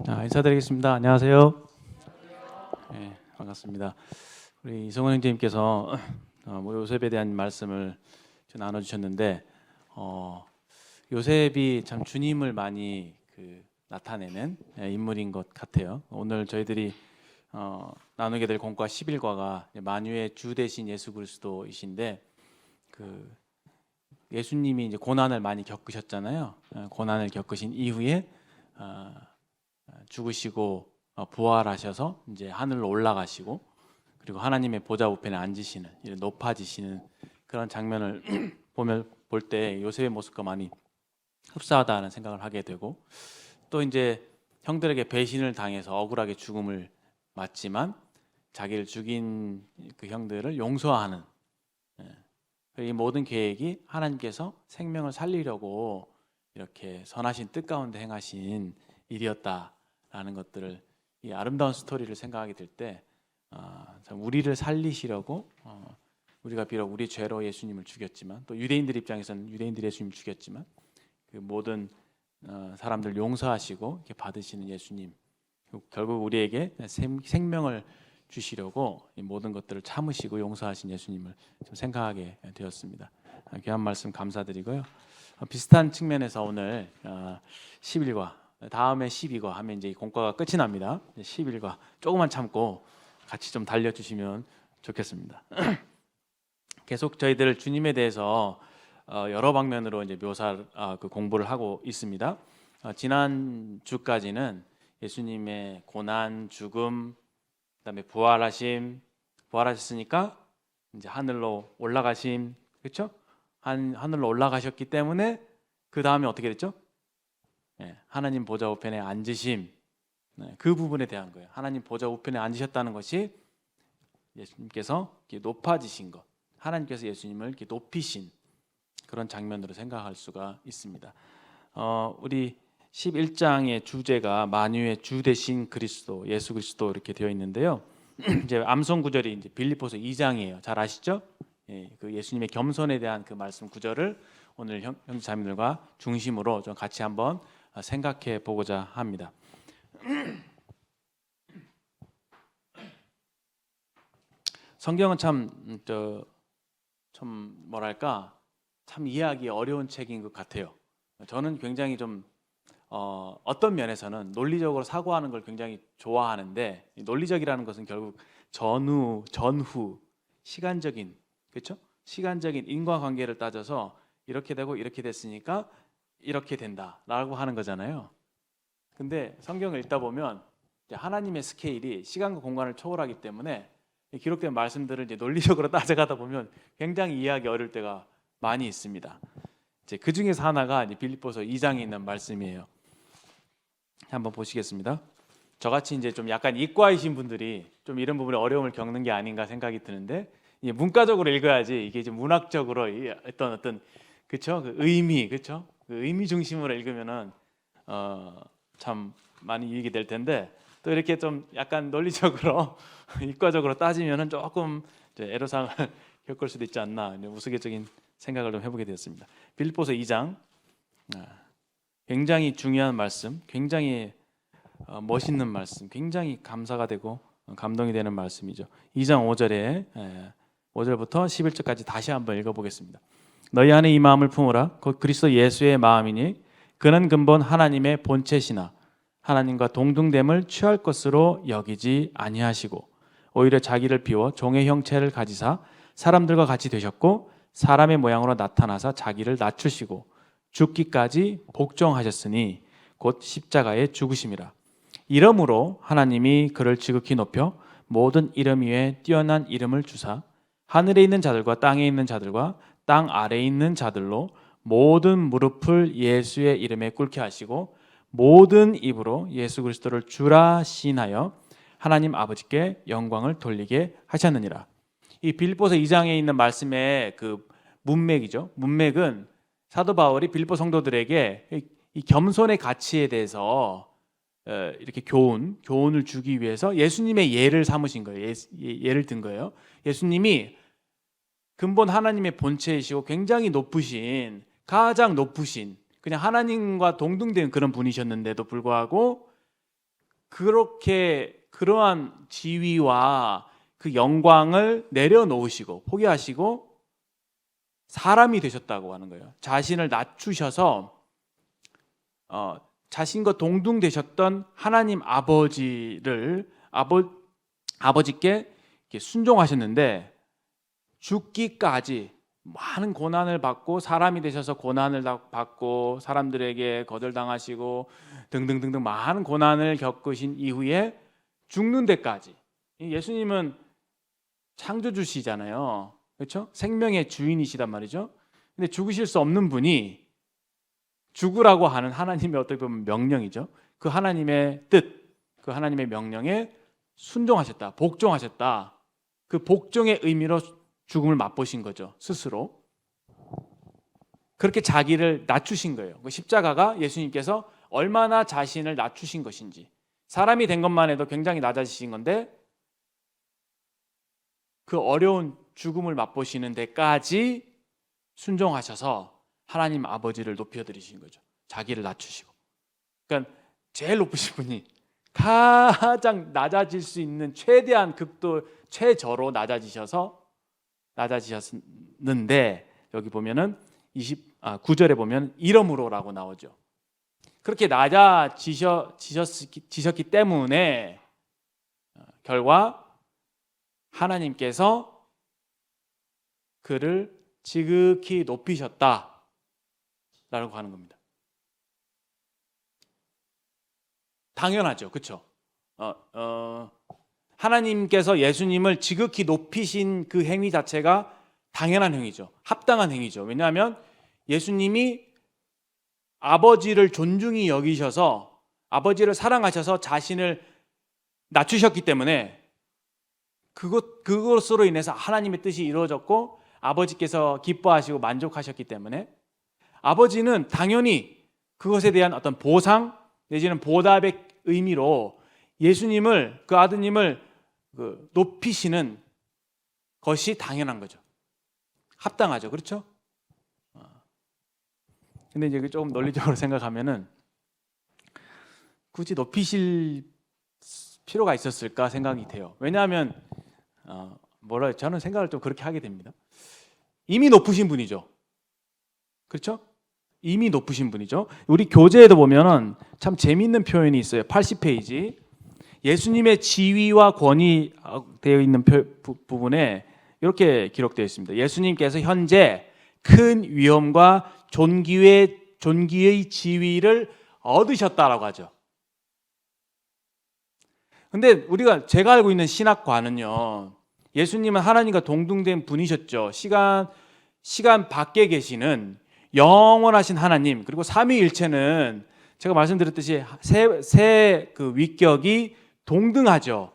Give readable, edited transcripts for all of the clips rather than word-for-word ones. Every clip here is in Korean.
인사드리겠습니다. 안녕하세요. 네, 반갑습니다. 우리 이성훈 형제님께서 요셉에 대한 말씀을 나눠주셨는데 요셉이 참 주님을 많이 나타내는 인물인 것 같아요. 오늘 저희들이 나누게 될 공과 11과가 만유의 주 대신 예수 그리스도이신데 예수님이 이제 고난을 많이 겪으셨잖아요. 고난을 겪으신 이후에 죽으시고 부활하셔서 이제 하늘로 올라가시고 그리고 하나님의 보좌 우편에 앉으시는 높아지시는 그런 장면을 볼 때 요셉의 모습과 많이 흡사하다는 생각을 하게 되고, 또 이제 형들에게 배신을 당해서 억울하게 죽음을 맞지만 자기를 죽인 그 형들을 용서하는 이 모든 계획이 하나님께서 생명을 살리려고 이렇게 선하신 뜻 가운데 행하신 일이었다라는 것들을, 이 아름다운 스토리를 생각하게 될 때 참 우리를 살리시려고 우리가 비록 우리 죄로 예수님을 죽였지만, 또 유대인들 입장에서는 유대인들이 예수님을 죽였지만 그 모든 사람들 용서하시고 이렇게 받으시는 예수님, 결국 우리에게 생명을 주시려고 이 모든 것들을 참으시고 용서하신 예수님을 좀 생각하게 되었습니다. 귀한 말씀 감사드리고요. 비슷한 측면에서 오늘 11과 다음에 12과 하면 이제 공과가 끝이 납니다. 11과 조금만 참고 같이 좀 달려주시면 좋겠습니다. 계속 저희들 주님에 대해서 여러 방면으로 이제 공부를 하고 있습니다. 지난 주까지는 예수님의 고난, 죽음, 그다음에 부활하셨으니까 이제 하늘로 올라가심, 그렇죠? 하늘로 올라가셨기 때문에 그 다음에 어떻게 됐죠? 하나님 보좌 우편에 앉으심, 그 부분에 대한 거예요. 하나님 보좌 우편에 앉으셨다는 것이 예수님께서 높아지신 것, 하나님께서 예수님을 이렇게 높이신 그런 장면으로 생각할 수가 있습니다. 우리 11장의 주제가 만유의 주 대신 그리스도, 예수 그리스도 이렇게 되어 있는데요. 이제 암송 구절이 이제 빌립보서 2장이에요. 잘 아시죠? 그 예수님의 겸손에 대한 그 말씀 구절을 오늘 형제자매들과 중심으로 좀 같이 한번 생각해 보고자 합니다. 성경은 참 뭐랄까, 참 이해하기 어려운 책인 것 같아요. 저는 굉장히 좀 어떤 면에서는 논리적으로 사고하는 걸 굉장히 좋아하는데, 논리적이라는 것은 결국 전후, 시간적인, 그렇죠? 시간적인 인과관계를 따져서 이렇게 되고 이렇게 됐으니까 이렇게 된다라고 하는 거잖아요. 근데 성경을 읽다 보면 하나님의 스케일이 시간과 공간을 초월하기 때문에 기록된 말씀들을 이제 논리적으로 따져가다 보면 굉장히 이해하기 어려울 때가 많이 있습니다. 이제 그 중에서 하나가 이제 빌립보서 2장에 있는 말씀이에요. 한번 보시겠습니다. 저같이 이제 좀 약간 이과이신 분들이 좀 이런 부분에 어려움을 겪는 게 아닌가 생각이 드는데, 이게 문과적으로 읽어야지 이게 좀 문학적으로 어떤 그렇죠? 그 의미, 그렇죠? 그 의미 중심으로 읽으면은 참 많이 이익이 될 텐데, 또 이렇게 좀 약간 논리적으로 이과적으로 따지면은 조금 애로사항을 겪을 수도 있지 않나, 우스갯적인 생각을 좀 해보게 되었습니다. 빌립보서 2장, 굉장히 중요한 말씀, 굉장히 멋있는 말씀, 굉장히 감사가 되고 감동이 되는 말씀이죠. 2장 5절부터 11절까지 다시 한번 읽어보겠습니다. 너희 안에 이 마음을 품으라. 곧 그리스도 예수의 마음이니 그는 근본 하나님의 본체시나 하나님과 동등됨을 취할 것으로 여기지 아니하시고 오히려 자기를 비워 종의 형체를 가지사 사람들과 같이 되셨고 사람의 모양으로 나타나사 자기를 낮추시고 죽기까지 복종하셨으니 곧 십자가에 죽으심이라. 이러므로 하나님이 그를 지극히 높여 모든 이름 위에 뛰어난 이름을 주사 하늘에 있는 자들과 땅에 있는 자들과 땅 아래에 있는 자들로 모든 무릎을 예수의 이름에 꿇게 하시고 모든 입으로 예수 그리스도를 주라 시인하여 하나님 아버지께 영광을 돌리게 하셨느니라. 이 빌립보서 2장에 있는 말씀의 그 문맥이죠. 문맥은 사도 바울이 빌립보 성도들에게 이 겸손의 가치에 대해서 이렇게 교훈을 주기 위해서 예수님의 예를 삼으신 거예요. 예를 든 거예요. 예수님이 근본 하나님의 본체이시고 굉장히 높으신, 가장 높으신, 그냥 하나님과 동등된 그런 분이셨는데도 불구하고 그렇게 그러한 지위와 그 영광을 내려놓으시고 포기하시고 사람이 되셨다고 하는 거예요. 자신을 낮추셔서 자신과 동등되셨던 하나님 아버지께 이렇게 순종하셨는데 죽기까지 많은 고난을 받고 사람이 되셔서 고난을 받고 사람들에게 거절당하시고 등등등등 많은 고난을 겪으신 이후에 죽는 데까지. 예수님은 창조주시잖아요. 그렇죠? 생명의 주인이시단 말이죠. 근데 죽으실 수 없는 분이 죽으라고 하는 하나님의 어떻게 보면 명령이죠. 그 하나님의 뜻, 그 하나님의 명령에 순종하셨다, 복종하셨다. 그 복종의 의미로 죽음을 맛보신 거죠, 스스로. 그렇게 자기를 낮추신 거예요. 그 십자가가 예수님께서 얼마나 자신을 낮추신 것인지. 사람이 된 것만 해도 굉장히 낮아지신 건데 그 어려운 죽음을 맛보시는 데까지 순종하셔서 하나님 아버지를 높여드리신 거죠. 자기를 낮추시고. 그러니까 제일 높으신 분이 가장 낮아질 수 있는 최대한 극도 최저로 낮아지셨는데 여기 보면은 9절에 보면 이러므로라고 나오죠. 그렇게 낮아지셨기 때문에 결과 하나님께서 그를 지극히 높이셨다라고 하는 겁니다. 당연하죠, 그렇죠? 하나님께서 예수님을 지극히 높이신 그 행위 자체가 당연한 행위죠. 합당한 행위죠. 왜냐하면 예수님이 아버지를 존중히 여기셔서 아버지를 사랑하셔서 자신을 낮추셨기 때문에 그것으로 인해서 하나님의 뜻이 이루어졌고 아버지께서 기뻐하시고 만족하셨기 때문에 아버지는 당연히 그것에 대한 어떤 보상 내지는 보답의 의미로 예수님을 그 아드님을 높이시는 것이 당연한 거죠. 합당하죠. 그렇죠? 근데 이제 조금 논리적으로 생각하면은 굳이 높이실 필요가 있었을까 생각이 돼요. 왜냐하면 저는 생각을 좀 그렇게 하게 됩니다. 이미 높으신 분이죠. 그렇죠? 이미 높으신 분이죠. 우리 교재에도 보면은 참 재미있는 표현이 있어요. 80페이지. 예수님의 지위와 권위 되어 있는 부분에 이렇게 기록되어 있습니다. 예수님께서 현재 큰 위엄과 존귀의 지위를 얻으셨다라고 하죠. 근데 제가 알고 있는 신학과는요, 예수님은 하나님과 동등된 분이셨죠. 시간 밖에 계시는 영원하신 하나님, 그리고 삼위일체는 제가 말씀드렸듯이 세 위격이 동등하죠.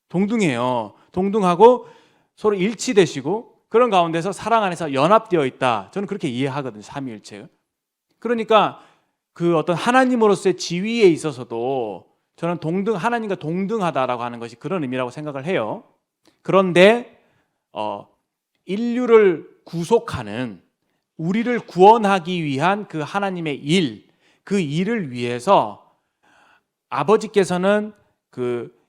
동등해요. 동등하고 서로 일치되시고 그런 가운데서 사랑 안에서 연합되어 있다. 저는 그렇게 이해하거든요. 삼위일체가. 그러니까 그 어떤 하나님으로서의 지위에 있어서도 저는 하나님과 동등하다라고 하는 것이 그런 의미라고 생각을 해요. 그런데 인류를 구속하는 우리를 구원하기 위한 그 하나님의 일, 그 일을 위해서 아버지께서는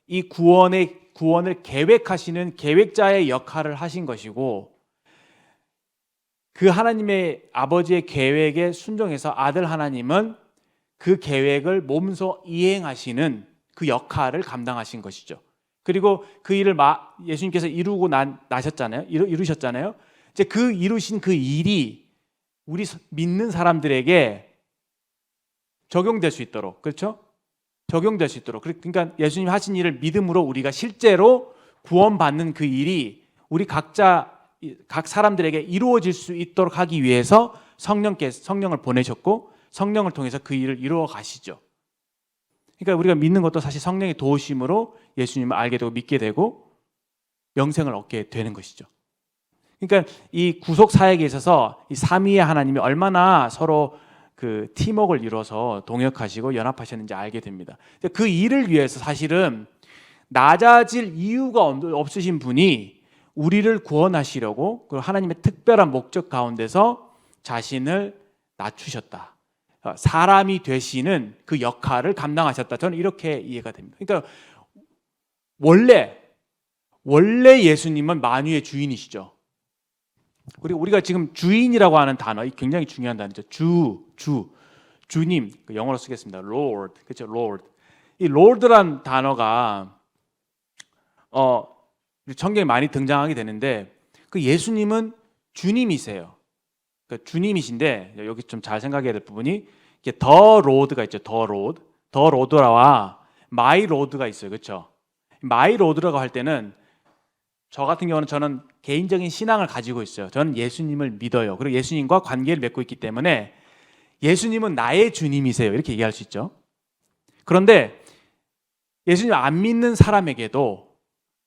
이 구원을 계획하시는 계획자의 역할을 하신 것이고 그 하나님의 아버지의 계획에 순종해서 아들 하나님은 그 계획을 몸소 이행하시는 그 역할을 감당하신 것이죠. 그리고 그 일을 예수님께서 이루고 나셨잖아요. 이루셨잖아요. 이제 이루신 그 일이 우리 믿는 사람들에게 적용될 수 있도록, 그렇죠? 적용될 수 있도록. 그러니까 예수님 하신 일을 믿음으로 우리가 실제로 구원받는 그 일이 우리 각 사람들에게 이루어질 수 있도록 하기 위해서 성령을 보내셨고 성령을 통해서 그 일을 이루어 가시죠. 그러니까 우리가 믿는 것도 사실 성령의 도우심으로 예수님을 알게 되고 믿게 되고 영생을 얻게 되는 것이죠. 그러니까 이 구속 사역에 있어서 이 삼위의 하나님이 얼마나 서로 그 팀워크를 이뤄서 동역하시고 연합하셨는지 알게 됩니다. 그 일을 위해서 사실은 낮아질 이유가 없으신 분이 우리를 구원하시려고 그리고 하나님의 특별한 목적 가운데서 자신을 낮추셨다. 사람이 되시는 그 역할을 감당하셨다. 저는 이렇게 이해가 됩니다. 그러니까 원래 예수님은 만유의 주인이시죠. 그리고 우리가 지금 주인이라고 하는 단어, 굉장히 중요한 단어죠. 주님, 영어로 쓰겠습니다. Lord, 그렇죠? Lord. 이 Lord란 단어가 성경에 많이 등장하게 되는데 그 예수님은 주님이세요. 그러니까 주님이신데 여기 좀 잘 생각해야 될 부분이 더 로드가 있죠. 더 로드라와 마이 로드가 있어요. 그렇죠? 마이 로드라고 할 때는 저 같은 경우는 저는 개인적인 신앙을 가지고 있어요. 저는 예수님을 믿어요. 그리고 예수님과 관계를 맺고 있기 때문에 예수님은 나의 주님이세요. 이렇게 얘기할 수 있죠. 그런데 예수님 안 믿는 사람에게도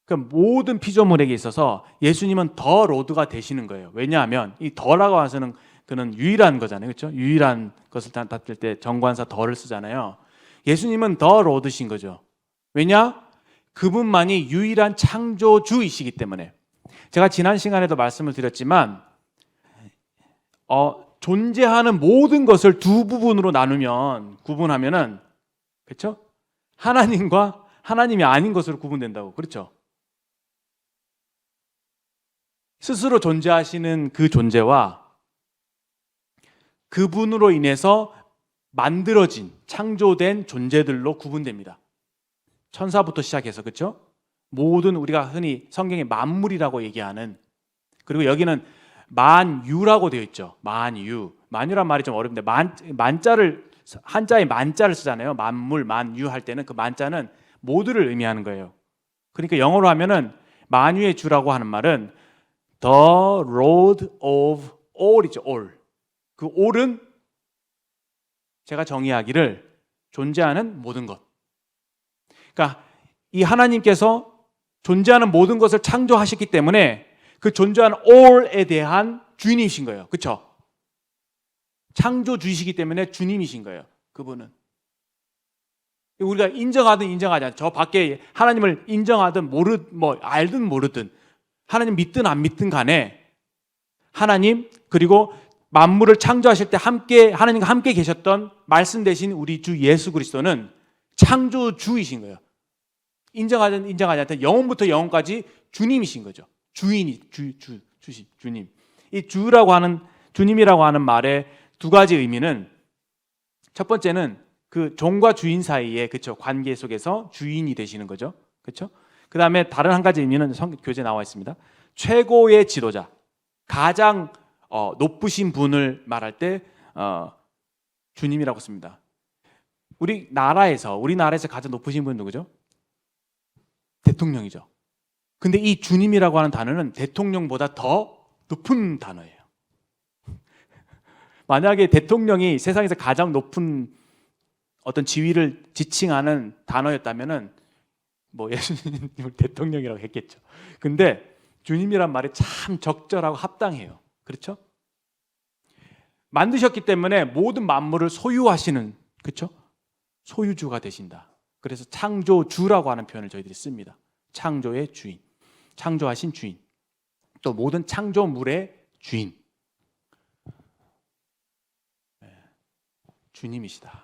그 모든 피조물에게 있어서 예수님은 더 로드가 되시는 거예요. 왜냐하면 이 더라고 해서는 그는 유일한 거잖아요. 그렇죠? 유일한 것을 다툴 때 정관사 더를 쓰잖아요. 예수님은 더 로드신 거죠. 왜냐? 그분만이 유일한 창조주이시기 때문에. 제가 지난 시간에도 말씀을 드렸지만 존재하는 모든 것을 두 부분으로 구분하면은 그렇죠? 하나님과 하나님이 아닌 것으로 구분된다고. 그렇죠? 스스로 존재하시는 그 존재와 그분으로 인해서 만들어진 창조된 존재들로 구분됩니다. 천사부터 시작해서 그렇죠? 모든 우리가 흔히 성경에 만물이라고 얘기하는, 그리고 여기는 만유라고 되어 있죠. 만유란 말이 좀 어렵는데 만자를 한자에 만자를 쓰잖아요. 만물, 만유 할 때는 그 만자는 모두를 의미하는 거예요. 그러니까 영어로 하면은 만유의 주라고 하는 말은 The Lord of All이죠. All. 그 all은 제가 정의하기를 존재하는 모든 것. 그러니까 이 하나님께서 존재하는 모든 것을 창조하셨기 때문에 그 존재하는 all에 대한 주인이신 거예요. 그렇죠? 창조주이시기 때문에 주님이신 거예요. 그분은. 우리가 인정하든 인정하지 않든 저 밖에 하나님을 인정하든 알든 모르든 하나님 믿든 안 믿든 간에 하나님, 그리고 만물을 창조하실 때 하나님과 함께 계셨던 말씀 되신 우리 주 예수 그리스도는 창조주이신 거예요. 인정하든 인정하지 않든 영원부터 영원까지 주님이신 거죠. 주님. 이 주님이라고 하는 말의 두 가지 의미는, 첫 번째는 그 종과 주인 사이의 그렇죠, 관계 속에서 주인이 되시는 거죠. 그렇죠? 그다음에 다른 한 가지 의미는 교재에 나와 있습니다. 최고의 지도자, 가장 높으신 분을 말할 때 주님이라고 씁니다. 우리나라에서 가장 높으신 분은 누구죠? 대통령이죠. 근데 이 주님이라고 하는 단어는 대통령보다 더 높은 단어예요. 만약에 대통령이 세상에서 가장 높은 어떤 지위를 지칭하는 단어였다면은 예수님을 대통령이라고 했겠죠. 근데 주님이란 말이 참 적절하고 합당해요. 그렇죠? 만드셨기 때문에 모든 만물을 소유하시는, 그렇죠? 소유주가 되신다. 그래서 창조주라고 하는 표현을 저희들이 씁니다. 창조의 주인, 창조하신 주인, 또 모든 창조물의 주인, 주님이시다.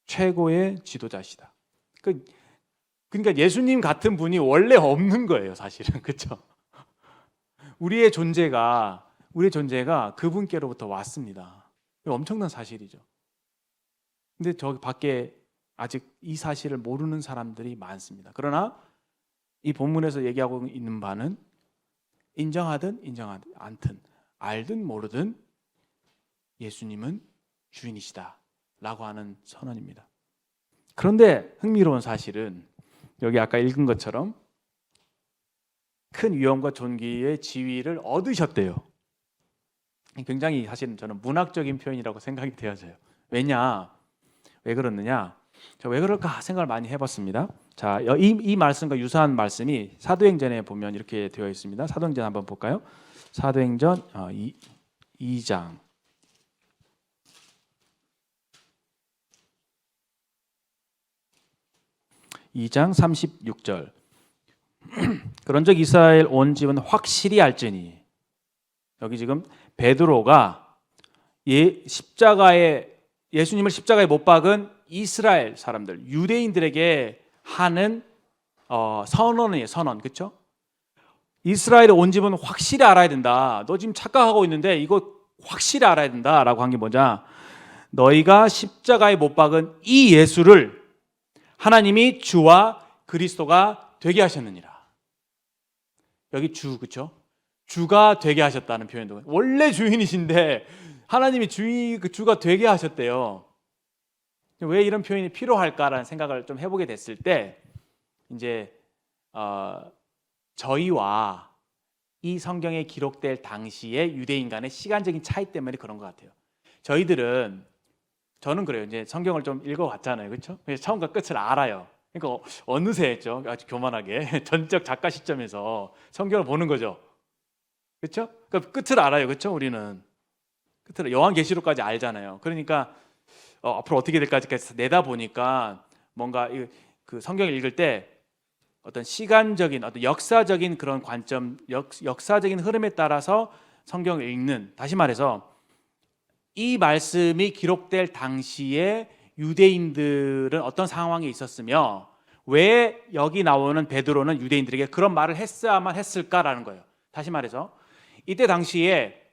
최고의 지도자시다. 그러니까 예수님 같은 분이 원래 없는 거예요, 사실은. 그렇죠? 우리의 존재가 그분께로부터 왔습니다. 엄청난 사실이죠. 근데 저기 밖에 아직 이 사실을 모르는 사람들이 많습니다. 그러나 이 본문에서 얘기하고 있는 바는 인정하든 인정하지 않든 알든 모르든 예수님은 주인이시다라고 하는 선언입니다. 그런데 흥미로운 사실은 여기 아까 읽은 것처럼 큰 위엄과 존귀의 지위를 얻으셨대요. 굉장히 사실은 저는 문학적인 표현이라고 생각이 되어져요. 왜 그러느냐? 저 왜 그럴까 생각을 많이 해봤습니다. 자, 이 말씀과 유사한 말씀이 사도행전에 보면 이렇게 되어 있습니다. 사도행전 한번 볼까요? 사도행전 2장 36절. 그런즉 이스라엘 온 집은 확실히 알지니. 여기 지금 베드로가 십자가에 예수님을 십자가에 못 박은 이스라엘 사람들, 유대인들에게 하는 선언이에요. 선언, 그렇죠? 이스라엘의 온 집은 확실히 알아야 된다. 너 지금 착각하고 있는데 이거 확실히 알아야 된다라고 한 게 뭐냐? 너희가 십자가에 못 박은 이 예수를 하나님이 주와 그리스도가 되게 하셨느니라. 여기 주, 그렇죠? 주가 되게 하셨다는 표현도, 원래 주인이신데 하나님이 주가 되게 하셨대요. 왜 이런 표현이 필요할까라는 생각을 좀 해보게 됐을 때, 이제 저희와 이 성경에 기록될 당시의 유대인 간의 시간적인 차이 때문에 그런 것 같아요. 저는 그래요. 이제 성경을 좀 읽어봤잖아요, 그렇죠? 처음과 끝을 알아요. 그러니까 어느새 했죠. 아주 교만하게 전적 작가 시점에서 성경을 보는 거죠, 그렇죠? 그러니까 끝을 알아요, 그렇죠? 우리는 끝을 요한계시록까지 알잖아요. 그러니까 앞으로 어떻게 될까 내다 보니까 뭔가 그 성경을 읽을 때 어떤 시간적인, 어떤 역사적인 그런 관점, 역사적인 흐름에 따라서 성경을 읽는, 다시 말해서 이 말씀이 기록될 당시에 유대인들은 어떤 상황에 있었으며 왜 여기 나오는 베드로는 유대인들에게 그런 말을 했어야만 했을까라는 거예요. 다시 말해서 이때 당시에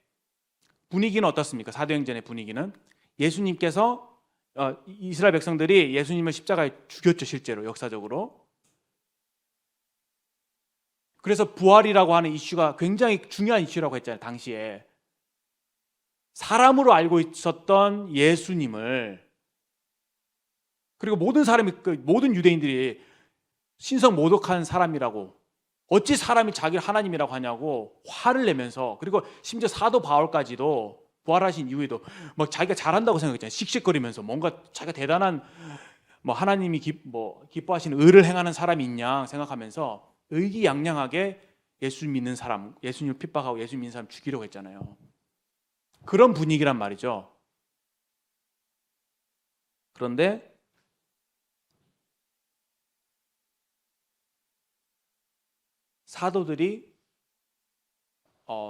분위기는 어떻습니까? 사도행전의 분위기는 예수님께서 이스라엘 백성들이 예수님을 십자가에 죽였죠, 실제로 역사적으로. 그래서 부활이라고 하는 이슈가 굉장히 중요한 이슈라고 했잖아요, 당시에. 사람으로 알고 있었던 예수님을, 그리고 모든 유대인들이 신성 모독한 사람이라고, 어찌 사람이 자기를 하나님이라고 하냐고 화를 내면서, 그리고 심지어 사도 바울까지도 부활하신 이후에도 막 자기가 잘한다고 생각했잖아요. 씩씩거리면서 뭔가 자기가 대단한 하나님이 기뻐하시는 의를 행하는 사람이 있냐 생각하면서 의기양양하게 예수 믿는 사람, 예수님을 핍박하고 예수 믿는 사람 죽이려고 했잖아요. 그런 분위기란 말이죠. 그런데 사도들이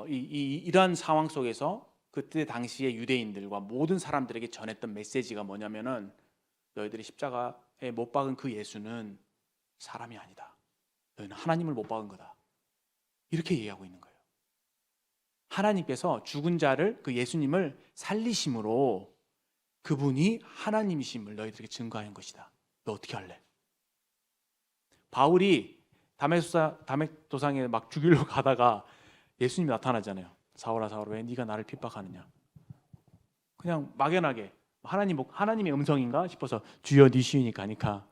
이러한 상황 속에서 그때 당시의 유대인들과 모든 사람들에게 전했던 메시지가 뭐냐면은, 너희들이 십자가에 못 박은 그 예수는 사람이 아니다. 너희는 하나님을 못 박은 거다. 이렇게 얘기하고 있는 거예요. 하나님께서 죽은 자를, 그 예수님을 살리심으로 그분이 하나님이심을 너희들에게 증거한 것이다. 너 어떻게 할래? 바울이 다메도상에 막 죽이려고 가다가 예수님이 나타나잖아요. 사울아 사울아 왜 네가 나를 핍박하느냐. 그냥 막연하게 하나님의 음성인가 싶어서 주여 네 시인이 가니까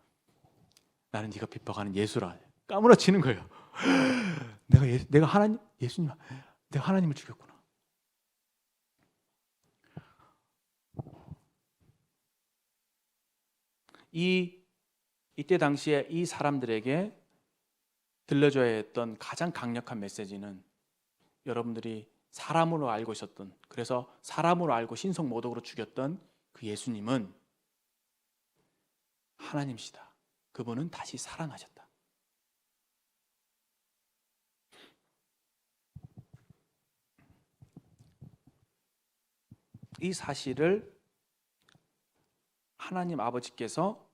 나는 네가 핍박하는 예수라. 까무러치는 거예요. 내가 하나님을 죽였구나. 이때 당시에 이 사람들에게 들려줘야 했던 가장 강력한 메시지는, 여러분들이 사람으로 알고 있었던, 그래서 사람으로 알고 신성 모독으로 죽였던 그 예수님은 하나님이시다. 그분은 다시 살아나셨다. 이 사실을 하나님 아버지께서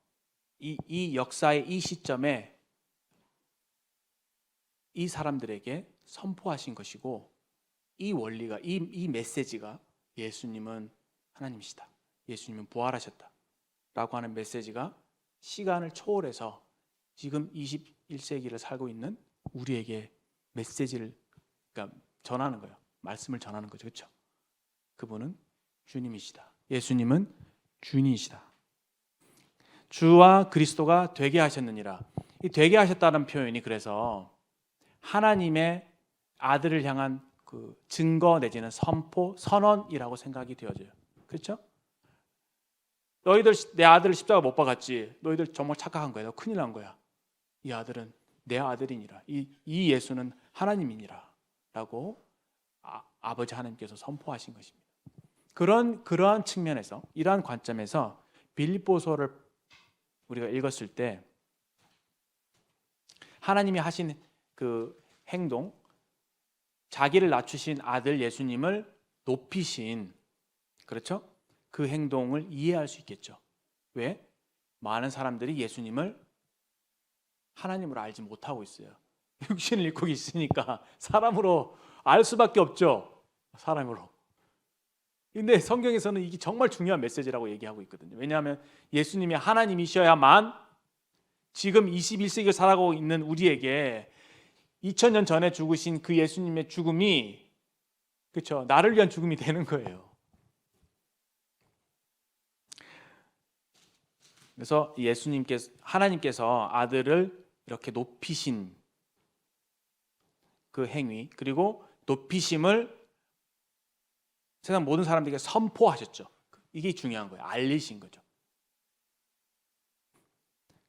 이 역사의 이 시점에 이 사람들에게 선포하신 것이고, 이 원리가, 이 메시지가, 예수님은 하나님이시다, 예수님은 부활하셨다 라고 하는 메시지가 시간을 초월해서 지금 21세기를 살고 있는 우리에게 메시지를, 그러니까 전하는 거예요. 말씀을 전하는 거죠, 그렇죠? 그분은 주님이시다. 예수님은 주인이시다. 주와 그리스도가 되게 하셨느니라. 이 되게 하셨다는 표현이 그래서 하나님의 아들을 향한 그 증거 내지는 선포, 선언이라고 생각이 되어져요. 그렇죠? 너희들 내 아들을 십자가 못 박았지. 너희들 정말 착각한 거야. 너 큰일 난 거야. 이 아들은 내 아들이니라. 이 예수는 하나님이니라 라고 아버지 하나님께서 선포하신 것입니다. 그러한 측면에서, 이러한 관점에서 빌립보서를 우리가 읽었을 때 하나님이 하신 그 행동, 자기를 낮추신 아들 예수님을 높이신, 그렇죠? 그 행동을 이해할 수 있겠죠. 왜? 많은 사람들이 예수님을 하나님으로 알지 못하고 있어요. 육신을 입고 있으니까 사람으로 알 수밖에 없죠. 사람으로. 근데 성경에서는 이게 정말 중요한 메시지라고 얘기하고 있거든요. 왜냐하면 예수님이 하나님이셔야만 지금 21세기를 살아가고 있는 우리에게 2000년 전에 죽으신 그 예수님의 죽음이, 그렇죠, 나를 위한 죽음이 되는 거예요. 그래서 하나님께서 아들을 이렇게 높이신 그 행위, 그리고 높이심을 세상 모든 사람들에게 선포하셨죠. 이게 중요한 거예요. 알리신 거죠.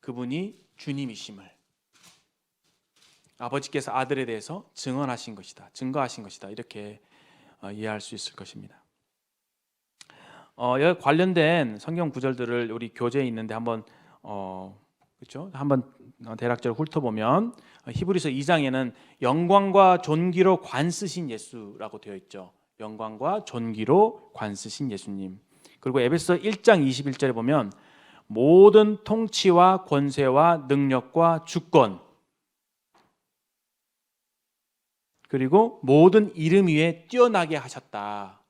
그분이 주님이심을 아버지께서 아들에 대해서 증언하신 것이다, 증거하신 것이다, 이렇게 이해할 수 있을 것입니다. 여기 관련된 성경 구절들을 우리 교재에 있는데 한번 그렇죠? 한번 대략적으로 훑어보면 히브리서 2장에는 영광과 존귀로 관 쓰신 예수라고 되어 있죠. 영광과 존귀로 관 쓰신 예수님. 그리고 에베소 1장 21절에 보면 모든 통치와 권세와 능력과 주권, 그리고 모든 이름 위에 뛰어나게 하셨다.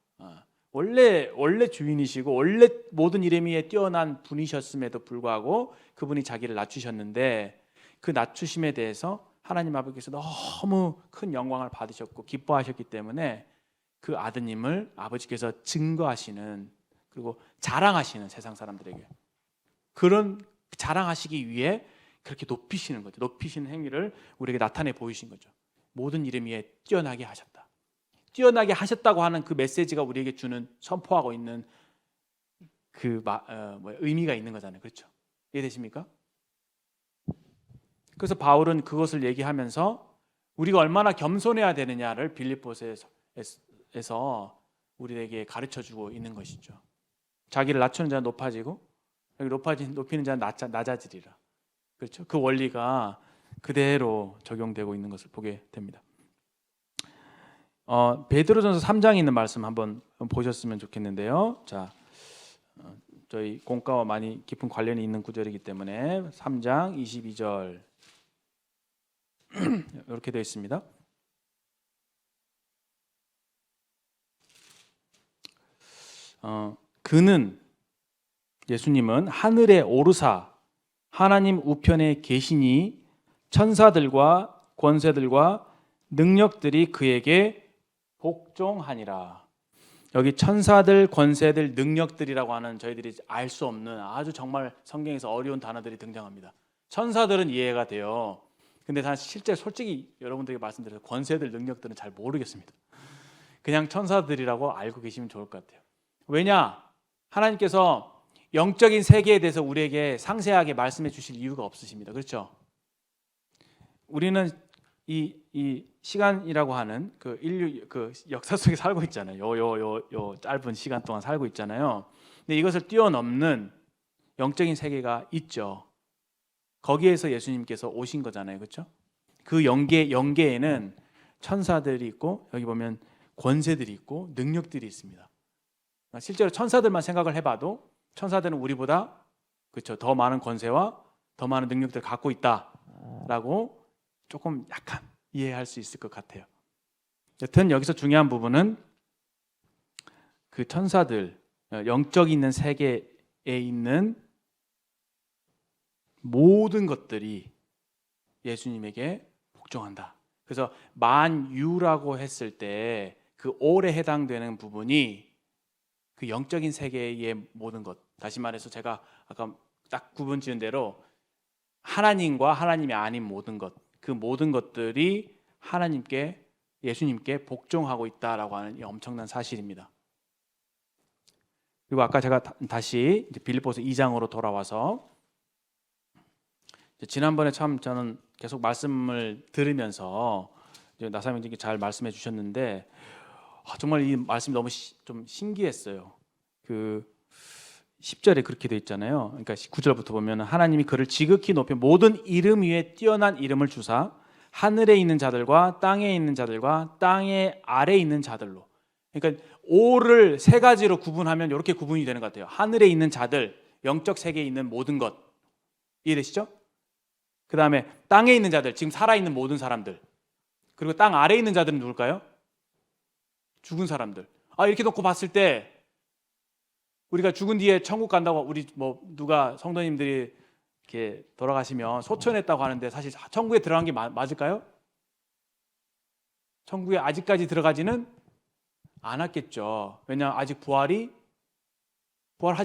원래 주인이시고 원래 모든 이름 위에 뛰어난 분이셨음에도 불구하고 그분이 자기를 낮추셨는데, 그 낮추심에 대해서 하나님 아버지께서 너무 큰 영광을 받으셨고 기뻐하셨기 때문에 그 아드님을 아버지께서 증거하시는, 그리고 자랑하시는, 세상 사람들에게 그런 자랑하시기 위해 그렇게 높이시는 거죠. 높이시는 행위를 우리에게 나타내 보이신 거죠. 모든 이름 위에 뛰어나게 하셨다. 뛰어나게 하셨다고 하는 그 메시지가 우리에게 주는, 선포하고 있는 그 의미가 있는 거잖아요. 그렇죠? 이해되십니까? 그래서 바울은 그것을 얘기하면서 우리가 얼마나 겸손해야 되느냐를 빌립보서에서 우리에게 가르쳐주고 있는 것이죠. 자기를 낮추는 자는 높아지고 높이는 자는 낮아지리라. 그렇죠? 그 원리가 그대로 적용되고 있는 것을 보게 됩니다. 베드로전서 3장에 있는 말씀 한번 보셨으면 좋겠는데요. 자, 저희 공과와 많이 깊은 관련이 있는 구절이기 때문에 3장 22절 이렇게 되어 있습니다. 그는, 예수님은 하늘에 오르사 하나님 우편에 계시니 천사들과 권세들과 능력들이 그에게 복종하니라. 여기 천사들, 권세들, 능력들이라고 하는 저희들이 알 수 없는 아주 정말 성경에서 어려운 단어들이 등장합니다. 천사들은 이해가 돼요. 근데 실제 솔직히 여러분들에게 말씀드려서 권세들, 능력들은 잘 모르겠습니다. 그냥 천사들이라고 알고 계시면 좋을 것 같아요. 왜냐? 하나님께서 영적인 세계에 대해서 우리에게 상세하게 말씀해 주실 이유가 없으십니다. 그렇죠? 우리는 이 시간이라고 하는 그 인류 그 역사 속에 살고 있잖아요. 요 짧은 시간 동안 살고 있잖아요. 근데 이것을 뛰어넘는 영적인 세계가 있죠. 거기에서 예수님께서 오신 거잖아요. 그렇죠? 그 영계에는 천사들이 있고, 여기 보면 권세들이 있고 능력들이 있습니다. 실제로 천사들만 생각을 해봐도 천사들은 우리보다, 그렇죠, 더 많은 권세와 더 많은 능력들을 갖고 있다라고 조금 약간 이해할 수 있을 것 같아요. 여튼 여기서 중요한 부분은 그 천사들, 영적이 있는 세계에 있는 모든 것들이 예수님에게 복종한다. 그래서 만유라고 했을 때 그 올에 해당되는 부분이 그 영적인 세계의 모든 것, 다시 말해서 제가 아까 딱 구분 지은 대로 하나님과 하나님이 아닌 모든 것, 그 모든 것들이 하나님께, 예수님께 복종하고 있다라고 하는 이 엄청난 사실입니다. 그리고 아까 제가 다시 빌립보서 2장으로 돌아와서, 지난번에 참 저는 계속 말씀을 들으면서 나사님께 잘 말씀해 주셨는데 정말 이 말씀이 너무 좀 신기했어요. 그 10절에 그렇게 돼 있잖아요. 그러니까 9절부터 보면 하나님이 그를 지극히 높여 모든 이름 위에 뛰어난 이름을 주사 하늘에 있는 자들과 땅에 있는 자들과 땅의 아래에 있는 자들로, 그러니까 오를 세 가지로 구분하면 이렇게 구분이 되는 것 같아요. 하늘에 있는 자들, 영적 세계에 있는 모든 것. 이해되시죠? 그 다음에 땅에 있는 자들, 지금 살아있는 모든 사람들. 그리고 땅 아래에 있는 자들은 누굴까요? 죽은 사람들. 이렇게 놓고 봤을 때 우리가 죽은 뒤에 천국 간다고, 우리 뭐 누가 성도님들이 이렇게 돌아가시면 소천했다고 하는데 사실 천국에 들어간 게 맞을까요? 천국에 아직까지 들어가지는 않았겠죠. 왜냐하면 아직 부활하지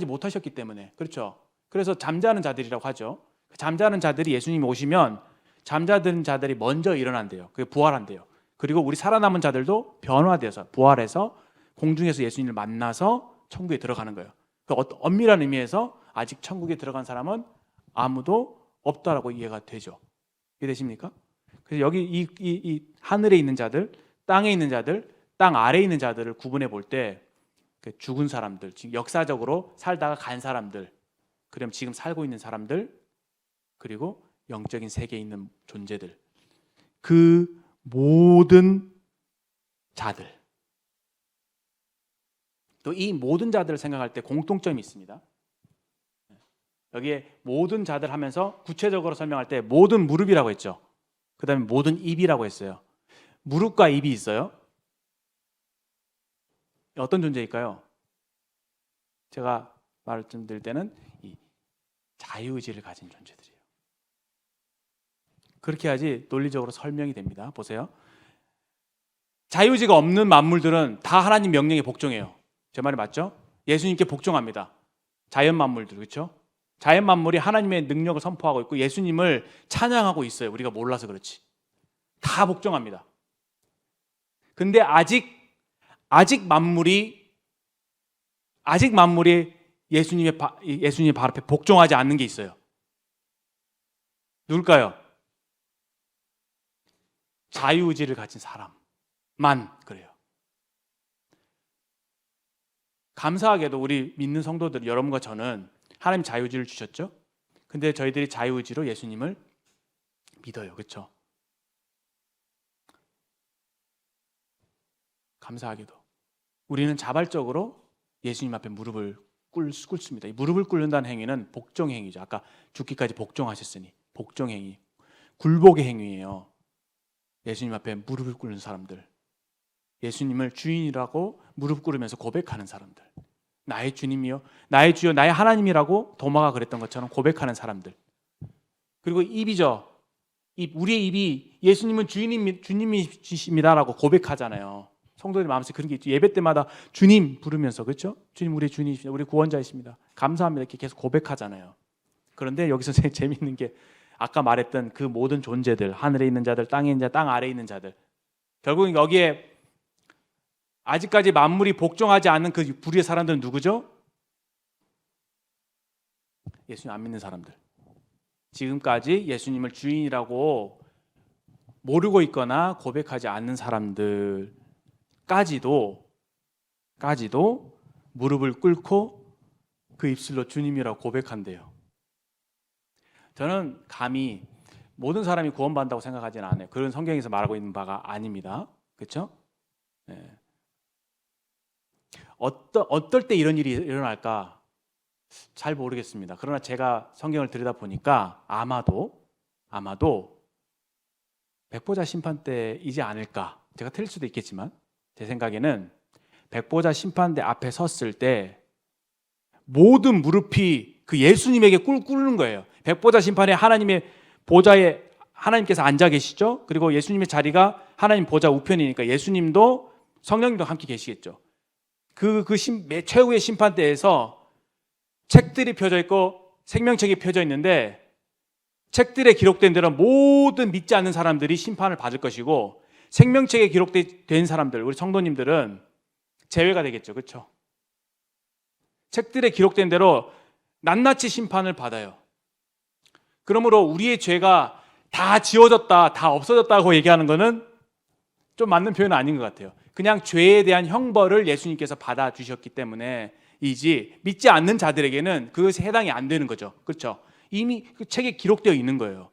못하셨기 때문에. 그렇죠. 그래서 잠자는 자들이라고 하죠. 잠자는 자들이 예수님이 오시면 잠자는 자들이 먼저 일어난대요. 그게 부활한대요. 그리고 우리 살아남은 자들도 변화돼서 부활해서 공중에서 예수님을 만나서 천국에 들어가는 거예요. 그 엄밀한 의미에서 아직 천국에 들어간 사람은 아무도 없다라고 이해가 되죠. 이해되십니까? 그래서 여기 이 하늘에 있는 자들, 땅에 있는 자들, 땅 아래에 있는 자들을 구분해 볼 때 그 죽은 사람들, 지금 역사적으로 살다가 간 사람들, 그럼 지금 살고 있는 사람들, 그리고 영적인 세계에 있는 존재들, 그 모든 자들. 또 이 모든 자들을 생각할 때 공통점이 있습니다. 여기에 모든 자들 하면서 구체적으로 설명할 때 모든 무릎이라고 했죠. 그 다음에 모든 입이라고 했어요. 무릎과 입이 있어요. 어떤 존재일까요? 제가 말씀드릴 때는 이 자유의지를 가진 존재들이에요. 그렇게 해야지 논리적으로 설명이 됩니다. 보세요. 자유의지가 없는 만물들은 다 하나님 명령에 복종해요. 제 말이 맞죠? 예수님께 복종합니다. 자연 만물들, 그렇죠? 자연 만물이 하나님의 능력을 선포하고 있고 예수님을 찬양하고 있어요. 우리가 몰라서 그렇지. 다 복종합니다. 근데 아직 만물이 예수님의 발 앞에 복종하지 않는 게 있어요. 누굴까요? 자유의지를 가진 사람만 그래요. 감사하게도 우리 믿는 성도들 여러분과 저는 하나님 자유의지를 주셨죠. 근데 저희들이 자유의지로 예수님을 믿어요. 그렇죠? 감사하게도 우리는 자발적으로 예수님 앞에 무릎을 꿇습니다. 이 무릎을 꿇는다는 행위는 복종 행위죠. 아까 죽기까지 복종하셨으니 복종 행위, 굴복의 행위예요. 예수님 앞에 무릎을 꿇는 사람들, 예수님을 주인이라고 무릎 꿇으면서 고백하는 사람들, 나의 주님이요, 나의 주요, 나의 하나님이라고 도마가 그랬던 것처럼 고백하는 사람들. 그리고 입이죠. 우리의 입이 예수님은 주님이십니다라고 고백하잖아요. 성도들 마음속에 그런 게 있죠. 예배 때마다 주님 부르면서, 그렇죠? 주님 우리의 주님이십니다. 우리 구원자이십니다. 감사합니다. 이렇게 계속 고백하잖아요. 그런데 여기서 재미있는 게 아까 말했던 그 모든 존재들, 하늘에 있는 자들, 땅에 있는 자들, 땅 아래에 있는 자들, 결국 여기에 아직까지 만물이 복종하지 않는 그 부류의 사람들은 누구죠? 예수님 안 믿는 사람들. 지금까지 예수님을 주인이라고 모르고 있거나 고백하지 않는 사람들까지도 무릎을 꿇고 그 입술로 주님이라고 고백한대요. 저는 감히 모든 사람이 구원받는다고 생각하지는 않아요. 그런 성경에서 말하고 있는 바가 아닙니다. 그렇죠? 네. 어떨 때 이런 일이 일어날까 잘 모르겠습니다. 그러나 제가 성경을 들여다보니까 아마도 백보자 심판대이지 않을까. 제가 틀릴 수도 있겠지만 제 생각에는 백보자 심판대 앞에 섰을 때 모든 무릎이 그 예수님에게 꿇는 거예요. 백보자 심판에 하나님의 보좌에 하나님께서 앉아 계시죠. 그리고 예수님의 자리가 하나님 보좌 우편이니까 예수님도 성령님도 함께 계시겠죠. 최후의 심판대에서 책들이 펴져 있고 생명책이 펴져 있는데 책들에 기록된 대로 모든 믿지 않는 사람들이 심판을 받을 것이고 생명책에 기록된 사람들, 우리 성도님들은 제외가 되겠죠. 그렇죠? 책들에 기록된 대로 낱낱이 심판을 받아요. 그러므로 우리의 죄가 다 지워졌다, 다 없어졌다고 얘기하는 것은 좀 맞는 표현은 아닌 것 같아요. 그냥 죄에 대한 형벌을 예수님께서 받아주셨기 때문에이지 믿지 않는 자들에게는 그것이 해당이 안 되는 거죠. 그렇죠? 이미 그 책에 기록되어 있는 거예요.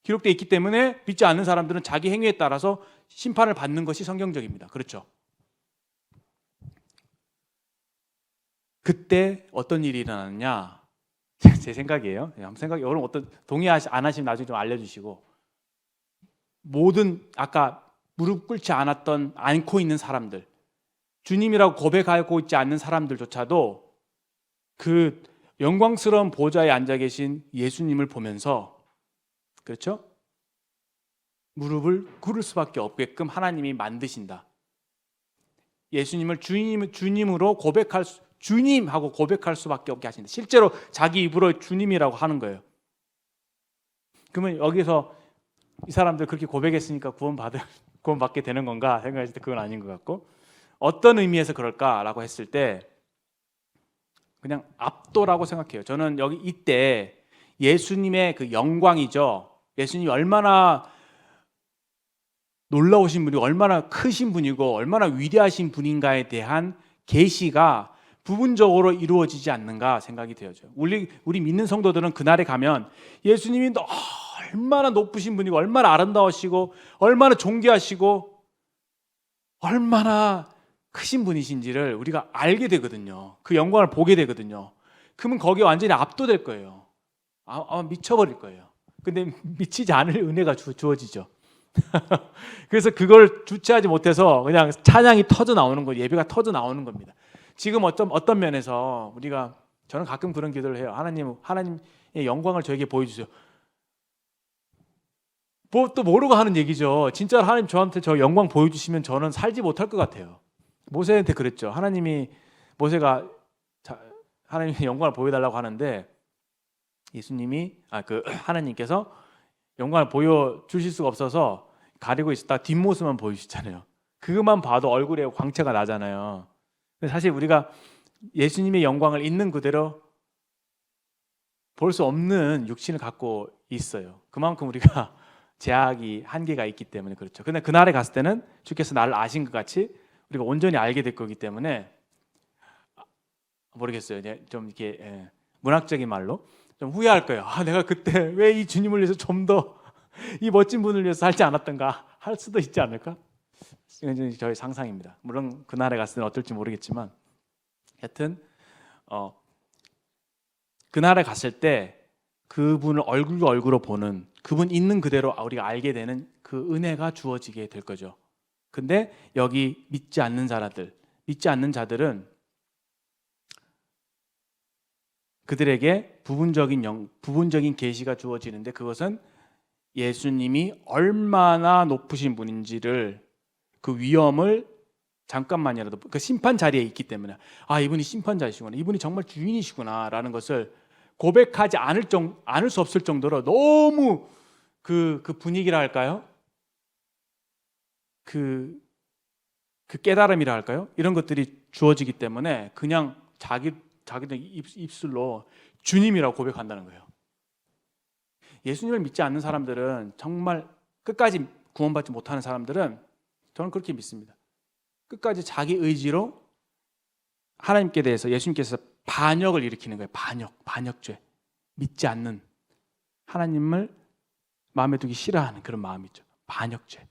기록되어 있기 때문에 믿지 않는 사람들은 자기 행위에 따라서 심판을 받는 것이 성경적입니다. 그렇죠? 그때 어떤 일이 일어나느냐? 제 생각이에요. 한번 생각해. 여러분 어떤 동의하시 안 하시면 나중에 좀 알려주시고, 모든 아까 무릎 꿇지 않았던 않고 있는 사람들, 주님이라고 고백하고 있지 않는 사람들조차도 그 영광스러운 보좌에 앉아 계신 예수님을 보면서, 그렇죠? 무릎을 꿇을 수밖에 없게끔 하나님이 만드신다. 예수님을 주님으로 주님하고 고백할 수밖에 없게 하신다. 실제로 자기 입으로 주님이라고 하는 거예요. 그러면 여기서 이 사람들 그렇게 고백했으니까 구원받게 되는 건가 생각했을 때 그건 아닌 것 같고, 어떤 의미에서 그럴까라고 했을 때 그냥 압도라고 생각해요. 저는 이때 예수님의 그 영광이죠. 예수님이 얼마나 놀라우신 분이고 얼마나 크신 분이고 얼마나 위대하신 분인가에 대한 계시가 부분적으로 이루어지지 않는가 생각이 되어져요. 우리 믿는 성도들은 그날에 가면 예수님이 얼마나 높으신 분이고 얼마나 아름다우시고 얼마나 존귀하시고 얼마나 크신 분이신지를 우리가 알게 되거든요. 그 영광을 보게 되거든요. 그러면 거기에 완전히 압도될 거예요. 미쳐버릴 거예요. 근데 미치지 않을 은혜가 주어지죠. 그래서 그걸 주체하지 못해서 그냥 찬양이 터져 나오는 거, 예배가 터져 나오는 겁니다. 지금 어떤 면에서 저는 가끔 그런 기도를 해요. 하나님의 영광을 저에게 보여주세요. 또 모르고 하는 얘기죠. 진짜 하나님 저한테 저 영광 보여주시면 저는 살지 못할 것 같아요. 모세한테 그랬죠. 모세가 하나님의 영광을 보여달라고 하는데 하나님께서 영광을 보여주실 수가 없어서 가리고 있었다 뒷모습만 보여주시잖아요. 그것만 봐도 얼굴에 광채가 나잖아요. 사실 우리가 예수님의 영광을 있는 그대로 볼 수 없는 육신을 갖고 있어요. 그만큼 우리가 제약이 한계가 있기 때문에 그렇죠. 근데 그날에 갔을 때는 주께서 나를 아신 것 같이 우리가 온전히 알게 될 거기 때문에 모르겠어요. 좀 이렇게 문학적인 말로 좀 후회할 거예요. 내가 그때 왜 이 주님을 위해서 좀 더 이 멋진 분을 위해서 살지 않았던가 할 수도 있지 않을까? 이건 저의 상상입니다. 물론 그날에 갔을 때는 어떨지 모르겠지만 하여튼 그날에 갔을 때 그분을 얼굴과 얼굴로 보는, 그분 있는 그대로 우리가 알게 되는 그 은혜가 주어지게 될 거죠. 근데 여기 믿지 않는 자들은 그들에게 부분적인 계시가 주어지는데, 그것은 예수님이 얼마나 높으신 분인지를, 그 위엄을 잠깐만이라도 그 심판 자리에 있기 때문에 이분이 심판자이시구나, 이분이 정말 주인이시구나라는 것을 고백하지 않을 수 없을 정도로 너무 그 분위기라 할까요? 그 깨달음이라 할까요? 이런 것들이 주어지기 때문에 그냥 자기들 입술로 주님이라고 고백한다는 거예요. 예수님을 믿지 않는 사람들은, 정말 끝까지 구원받지 못하는 사람들은, 저는 그렇게 믿습니다. 끝까지 자기 의지로 하나님께 대해서, 예수님께서 반역을 일으키는 거예요. 반역죄. 믿지 않는, 하나님을 마음에 두기 싫어하는 그런 마음이죠. 반역죄.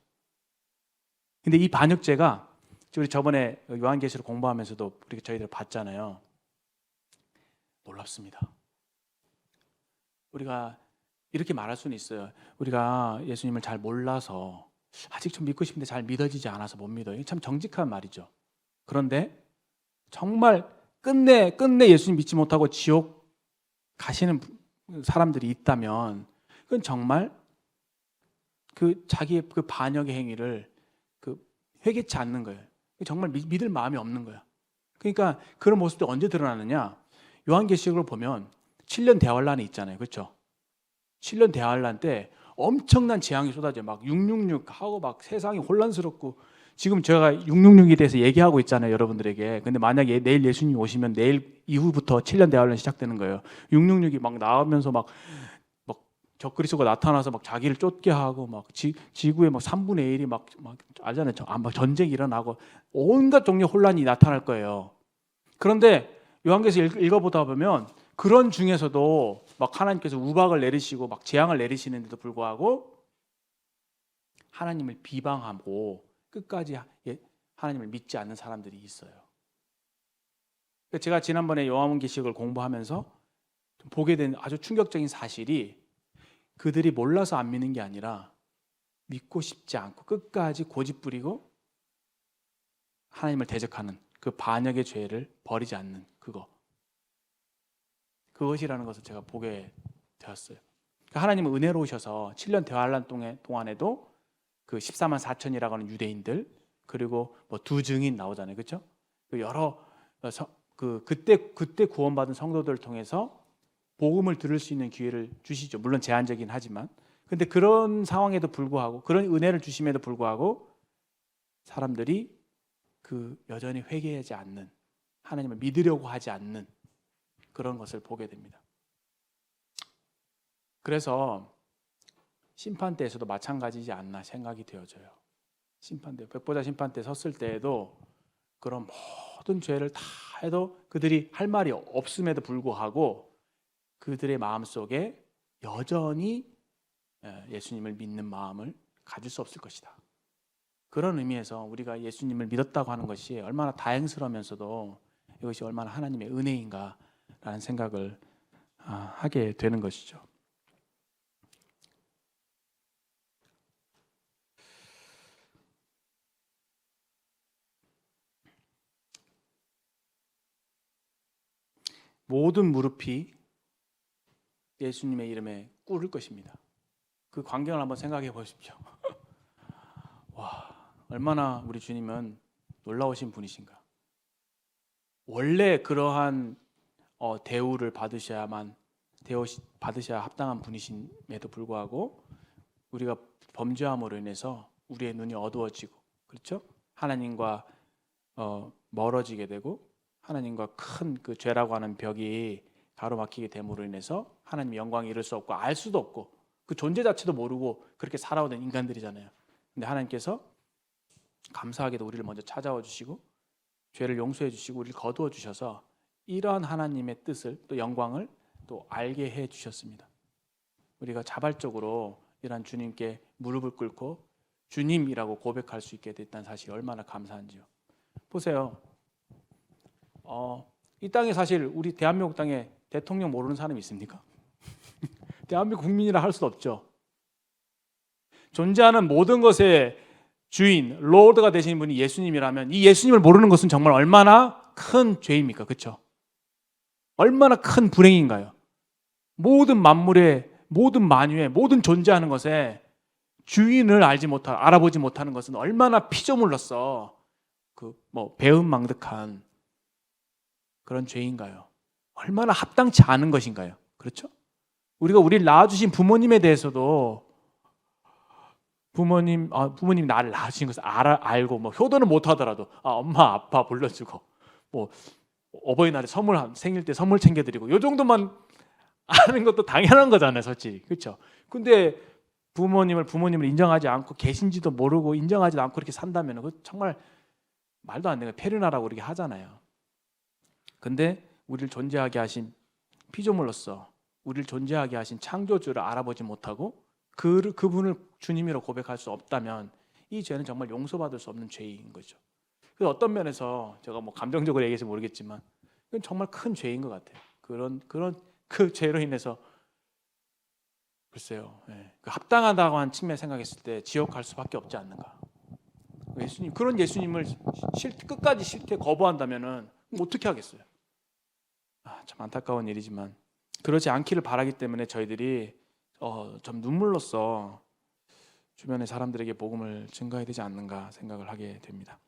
근데 이 반역죄가 우리 저번에 요한계시록 공부하면서도 저희들 봤잖아요. 놀랍습니다. 우리가 이렇게 말할 수는 있어요. 우리가 예수님을 잘 몰라서 아직 좀 믿고 싶은데 잘 믿어지지 않아서 못 믿어요. 참 정직한 말이죠. 그런데 정말 끝내 예수님 믿지 못하고 지옥 가시는 사람들이 있다면, 그건 정말 자기의 그 반역의 행위를 회개치 않는 거예요. 정말 믿을 마음이 없는 거야. 그러니까 그런 모습들이 언제 드러나느냐? 요한계시록을 보면 7년 대환란이 있잖아요. 그렇죠? 7년 대환란 때 엄청난 재앙이 쏟아져요. 막 666 하고 막 세상이 혼란스럽고, 지금 제가 666에 대해서 얘기하고 있잖아요, 여러분들에게. 근데 만약에 내일 예수님이 오시면 내일 이후부터 7년 대환란이 시작되는 거예요. 666이 막 나오면서 막 적그리스도가 나타나서 막 자기를 쫓게 하고, 막 지구의 막 3분의 1이 막 알잖아요. 막 전쟁이 일어나고 온갖 종류의 혼란이 나타날 거예요. 그런데 요한계시록 읽어보다 보면 그런 중에서도 막 하나님께서 우박을 내리시고 막 재앙을 내리시는데도 불구하고 하나님을 비방하고 끝까지 하나님을 믿지 않는 사람들이 있어요. 제가 지난번에 요한계시록을 공부하면서 보게 된 아주 충격적인 사실이 그들이 몰라서 안 믿는 게 아니라 믿고 싶지 않고 끝까지 고집부리고 하나님을 대적하는 그 반역의 죄를 버리지 않는 그것이라는 것을 제가 보게 되었어요. 하나님은 은혜로우셔서 7년 대환란 동안에도 그 14만 4천이라고 하는 유대인들, 그리고 뭐 두 증인 나오잖아요, 그렇죠? 여러 그때 구원받은 성도들을 통해서 복음을 들을 수 있는 기회를 주시죠. 물론 제한적이긴 하지만, 근데 그런 상황에도 불구하고, 그런 은혜를 주심에도 불구하고 사람들이 여전히 회개하지 않는, 하나님을 믿으려고 하지 않는 그런 것을 보게 됩니다. 그래서 심판대에서도 마찬가지지 않나 생각이 되어져요. 심판대, 백보자 심판대 섰을 때에도 그런 모든 죄를 다 해도 그들이 할 말이 없음에도 불구하고 그들의 마음속에 여전히 예수님을 믿는 마음을 가질 수 없을 것이다. 그런 의미에서 우리가 예수님을 믿었다고 하는 것이 얼마나 다행스러우면서도 이것이 얼마나 하나님의 은혜인가라는 생각을 하게 되는 것이죠. 모든 무릎이 예수님의 이름에 꿇을 것입니다. 그 광경을 한번 생각해 보십시오. 와, 얼마나 우리 주님은 놀라우신 분이신가. 원래 그러한 대우를 받으셔야 합당한 분이심에도 불구하고 우리가 범죄함으로 인해서 우리의 눈이 어두워지고, 그렇죠? 하나님과 멀어지게 되고 하나님과 큰 그 죄라고 하는 벽이 가로막히게 됨으로 인해서 하나님의 영광을 이룰 수 없고 알 수도 없고 그 존재 자체도 모르고 그렇게 살아오는 인간들이잖아요. 근데 하나님께서 감사하게도 우리를 먼저 찾아와 주시고 죄를 용서해 주시고 우리를 거두어 주셔서 이러한 하나님의 뜻을, 또 영광을 또 알게 해 주셨습니다. 우리가 자발적으로 이러한 주님께 무릎을 꿇고 주님이라고 고백할 수 있게 됐다는 사실이 얼마나 감사한지요. 보세요. 이 땅에 사실 우리 대한민국 땅에 대통령 모르는 사람이 있습니까? 대한민국 국민이라 할 수 없죠. 존재하는 모든 것의 주인, 로드가 되시는 분이 예수님이라면 이 예수님을 모르는 것은 정말 얼마나 큰 죄입니까? 그렇죠? 얼마나 큰 불행인가요? 모든 만물의, 모든 만유의, 모든 존재하는 것에 주인을 알아보지 못하는 것은 얼마나 피조물로서 배은망덕한 그런 죄인가요? 얼마나 합당치 않은 것인가요? 그렇죠? 우리가 우리를 낳아주신 부모님에 대해서도 부모님이 나를 낳아주신 것을 알고 효도는 못하더라도 엄마 아빠 불러주고 어버이날에 생일 때 선물 챙겨드리고 이 정도만 아는 것도 당연한 거잖아요, 솔직히. 그렇죠? 근데 부모님을 인정하지 않고 계신지도 모르고 인정하지도 않고 그렇게 산다면 그거 정말 말도 안 되는 페르나라고 그렇게 하잖아요. 근데 우리를 존재하게 하신 피조물로서 우리를 존재하게 하신 창조주를 알아보지 못하고 그분을 주님이라고 고백할 수 없다면 이 죄는 정말 용서받을 수 없는 죄인 거죠. 그래서 어떤 면에서 제가 감정적으로 얘기해서 모르겠지만 이건 정말 큰 죄인 것 같아요. 그런 그 죄로 인해서 글쎄요, 합당하다고 한 측면 생각했을 때 지옥 갈 수밖에 없지 않는가. 그런 예수님을 끝까지 싫게 거부한다면은 어떻게 하겠어요? 참 안타까운 일이지만 그러지 않기를 바라기 때문에 저희들이 좀 눈물로써 주변의 사람들에게 복음을 증거해야 되지 않는가 생각을 하게 됩니다.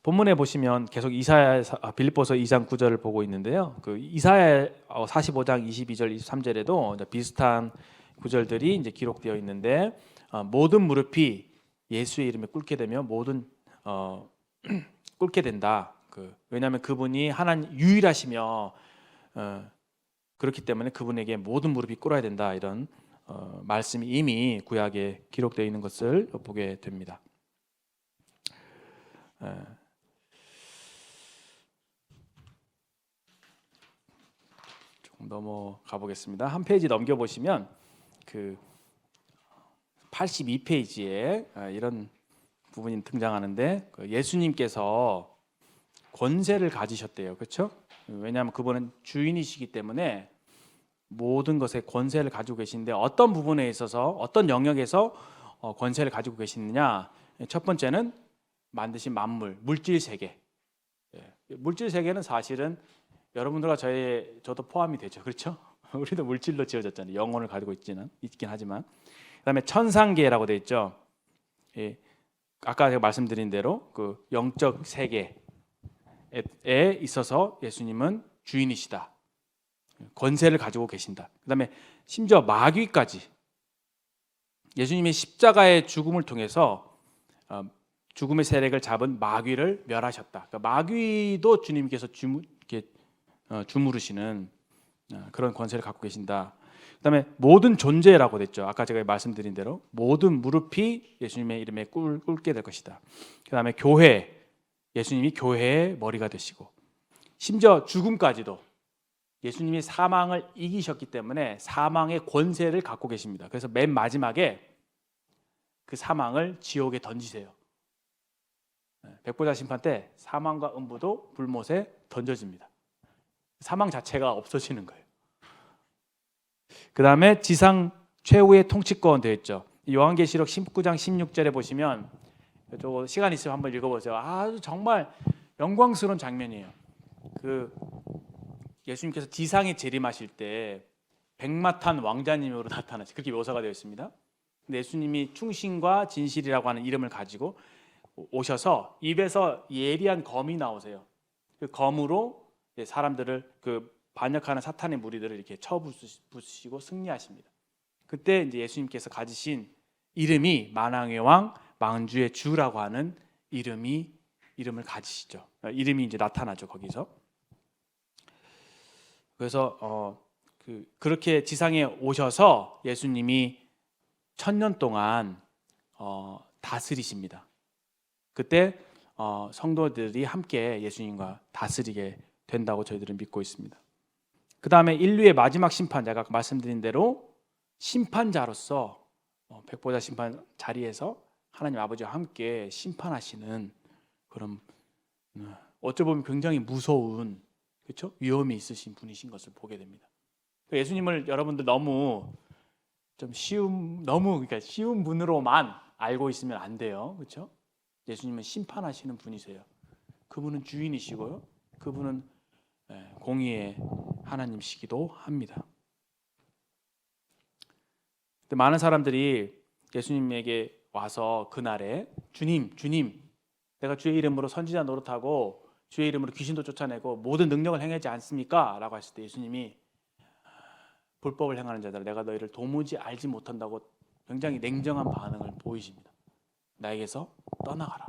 본문에 보시면 계속 빌립보서 2장 9절을 보고 있는데요. 그 이사야 45장 22절 23절에도 비슷한 구절들이 이제 기록되어 있는데 모든 무릎이 예수의 이름에 꿇게 되면 꿇게 된다. 왜냐하면 그분이 하나님 유일하시며 그렇기 때문에 그분에게 모든 무릎이 꿇어야 된다. 이런 말씀이 이미 구약에 기록되어 있는 것을 보게 됩니다. 조금 넘어가 보겠습니다. 한 페이지 넘겨 보시면 그 82페이지에 이런 부분이 등장하는데 예수님께서 권세를 가지셨대요. 그렇죠? 왜냐하면 그분은 주인이시기 때문에 모든 것에 권세를 가지고 계신데 어떤 부분에 있어서 어떤 영역에서 권세를 가지고 계시느냐? 첫 번째는 만드신 만물, 물질 세계. 물질 세계는 사실은 여러분들과 저도 포함이 되죠. 그렇죠? 우리도 물질로 지어졌잖아요. 영혼을 가지고 있긴 하지만. 그다음에 천상계라고 되어 있죠. 예, 아까 제가 말씀드린 대로 그 영적 세계에 있어서 예수님은 주인이시다. 권세를 가지고 계신다. 그다음에 심지어 마귀까지 예수님의 십자가의 죽음을 통해서 죽음의 세력을 잡은 마귀를 멸하셨다. 그러니까 마귀도 주님께서 주무르시는 그런 권세를 갖고 계신다. 그다음에 모든 존재라고 됐죠. 아까 제가 말씀드린 대로 모든 무릎이 예수님의 이름에 꿇게 될 것이다. 그다음에 교회, 예수님이 교회의 머리가 되시고 심지어 죽음까지도 예수님이 사망을 이기셨기 때문에 사망의 권세를 갖고 계십니다. 그래서 맨 마지막에 그 사망을 지옥에 던지세요. 백보자 심판 때 사망과 음부도 불못에 던져집니다. 사망 자체가 없어지는 거예요. 그 다음에 지상 최후의 통치권 되어 있죠. 요한계시록 19장 16절에 보시면 저거 시간 있으면 한번 읽어보세요. 아주 정말 영광스러운 장면이에요. 그 예수님께서 지상에 재림하실 때 백마탄 왕자님으로 나타나시 그렇게 묘사가 되어 있습니다. 근데 예수님이 충신과 진실이라고 하는 이름을 가지고 오셔서 입에서 예리한 검이 나오세요. 그 검으로 사람들을 그 반역하는 사탄의 무리들을 이렇게 쳐부수시고 승리하십니다. 그때 이제 예수님께서 가지신 이름이 만왕의 왕, 만주의 주라고 하는 이름을 가지시죠. 이름이 이제 나타나죠 거기서. 그래서 그렇게 지상에 오셔서 예수님이 1000년 동안 다스리십니다. 그때 성도들이 함께 예수님과 다스리게 된다고 저희들은 믿고 있습니다. 그 다음에 인류의 마지막 심판자가 말씀드린 대로 심판자로서 백보자 심판 자리에서 하나님 아버지와 함께 심판하시는 그런 어찌 보면 굉장히 무서운 그렇죠? 위험이 있으신 분이신 것을 보게 됩니다. 예수님을 여러분들 너무 그러니까 쉬운 분으로만 알고 있으면 안 돼요. 그렇죠? 예수님은 심판하시는 분이세요. 그분은 주인이시고요. 그분은 공의의 하나님이시기도 합니다. 근데 많은 사람들이 예수님에게 와서 그날에 주님, 내가 주의 이름으로 선지자 노릇하고 주의 이름으로 귀신도 쫓아내고 모든 능력을 행하지 않습니까? 라고 했을 때 예수님이 불법을 행하는 자들아 내가 너희를 도무지 알지 못한다고 굉장히 냉정한 반응을 보이십니다. 나에게서 떠나가라.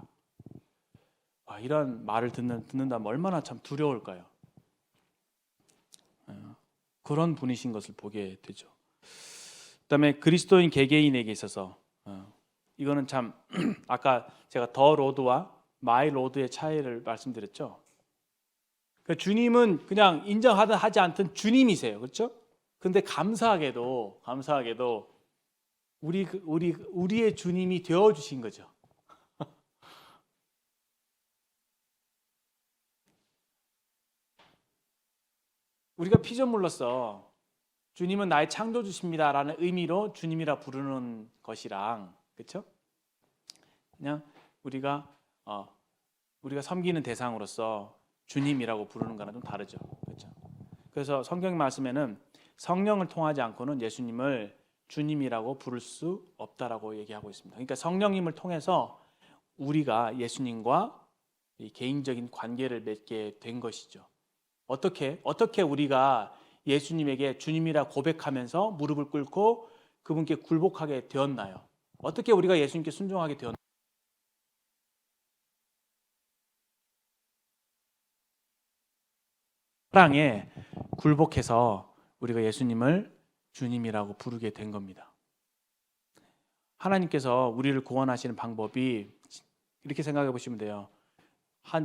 이런 말을 듣는다면 얼마나 참 두려울까요? 그런 분이신 것을 보게 되죠. 그다음에 그리스도인 개개인에게 있어서 이거는 참 아까 제가 더 로드와 마이 로드의 차이를 말씀드렸죠. 그러니까 주님은 그냥 인정하든 하지 않든 주님이세요, 그렇죠? 근데 감사하게도 우리의 주님이 되어 주신 거죠. 우리가 피조물로서 주님은 나의 창조주십니다라는 의미로 주님이라 부르는 것이랑 그렇죠? 그냥 우리가 섬기는 대상으로서 주님이라고 부르는 거랑 좀 다르죠. 그렇죠? 그래서 성경 말씀에는 성령을 통하지 않고는 예수님을 주님이라고 부를 수 없다라고 얘기하고 있습니다. 그러니까 성령님을 통해서 우리가 예수님과 이 개인적인 관계를 맺게 된 것이죠. 어떻게 우리가 예수님에게 주님이라 고백하면서 무릎을 꿇고 그분께 굴복하게 되었나요? 어떻게 우리가 예수님께 순종하게 되었나요? 사랑에 굴복해서 우리가 예수님을 주님이라고 부르게 된 겁니다. 하나님께서 우리를 구원하시는 방법이 이렇게 생각해 보시면 돼요.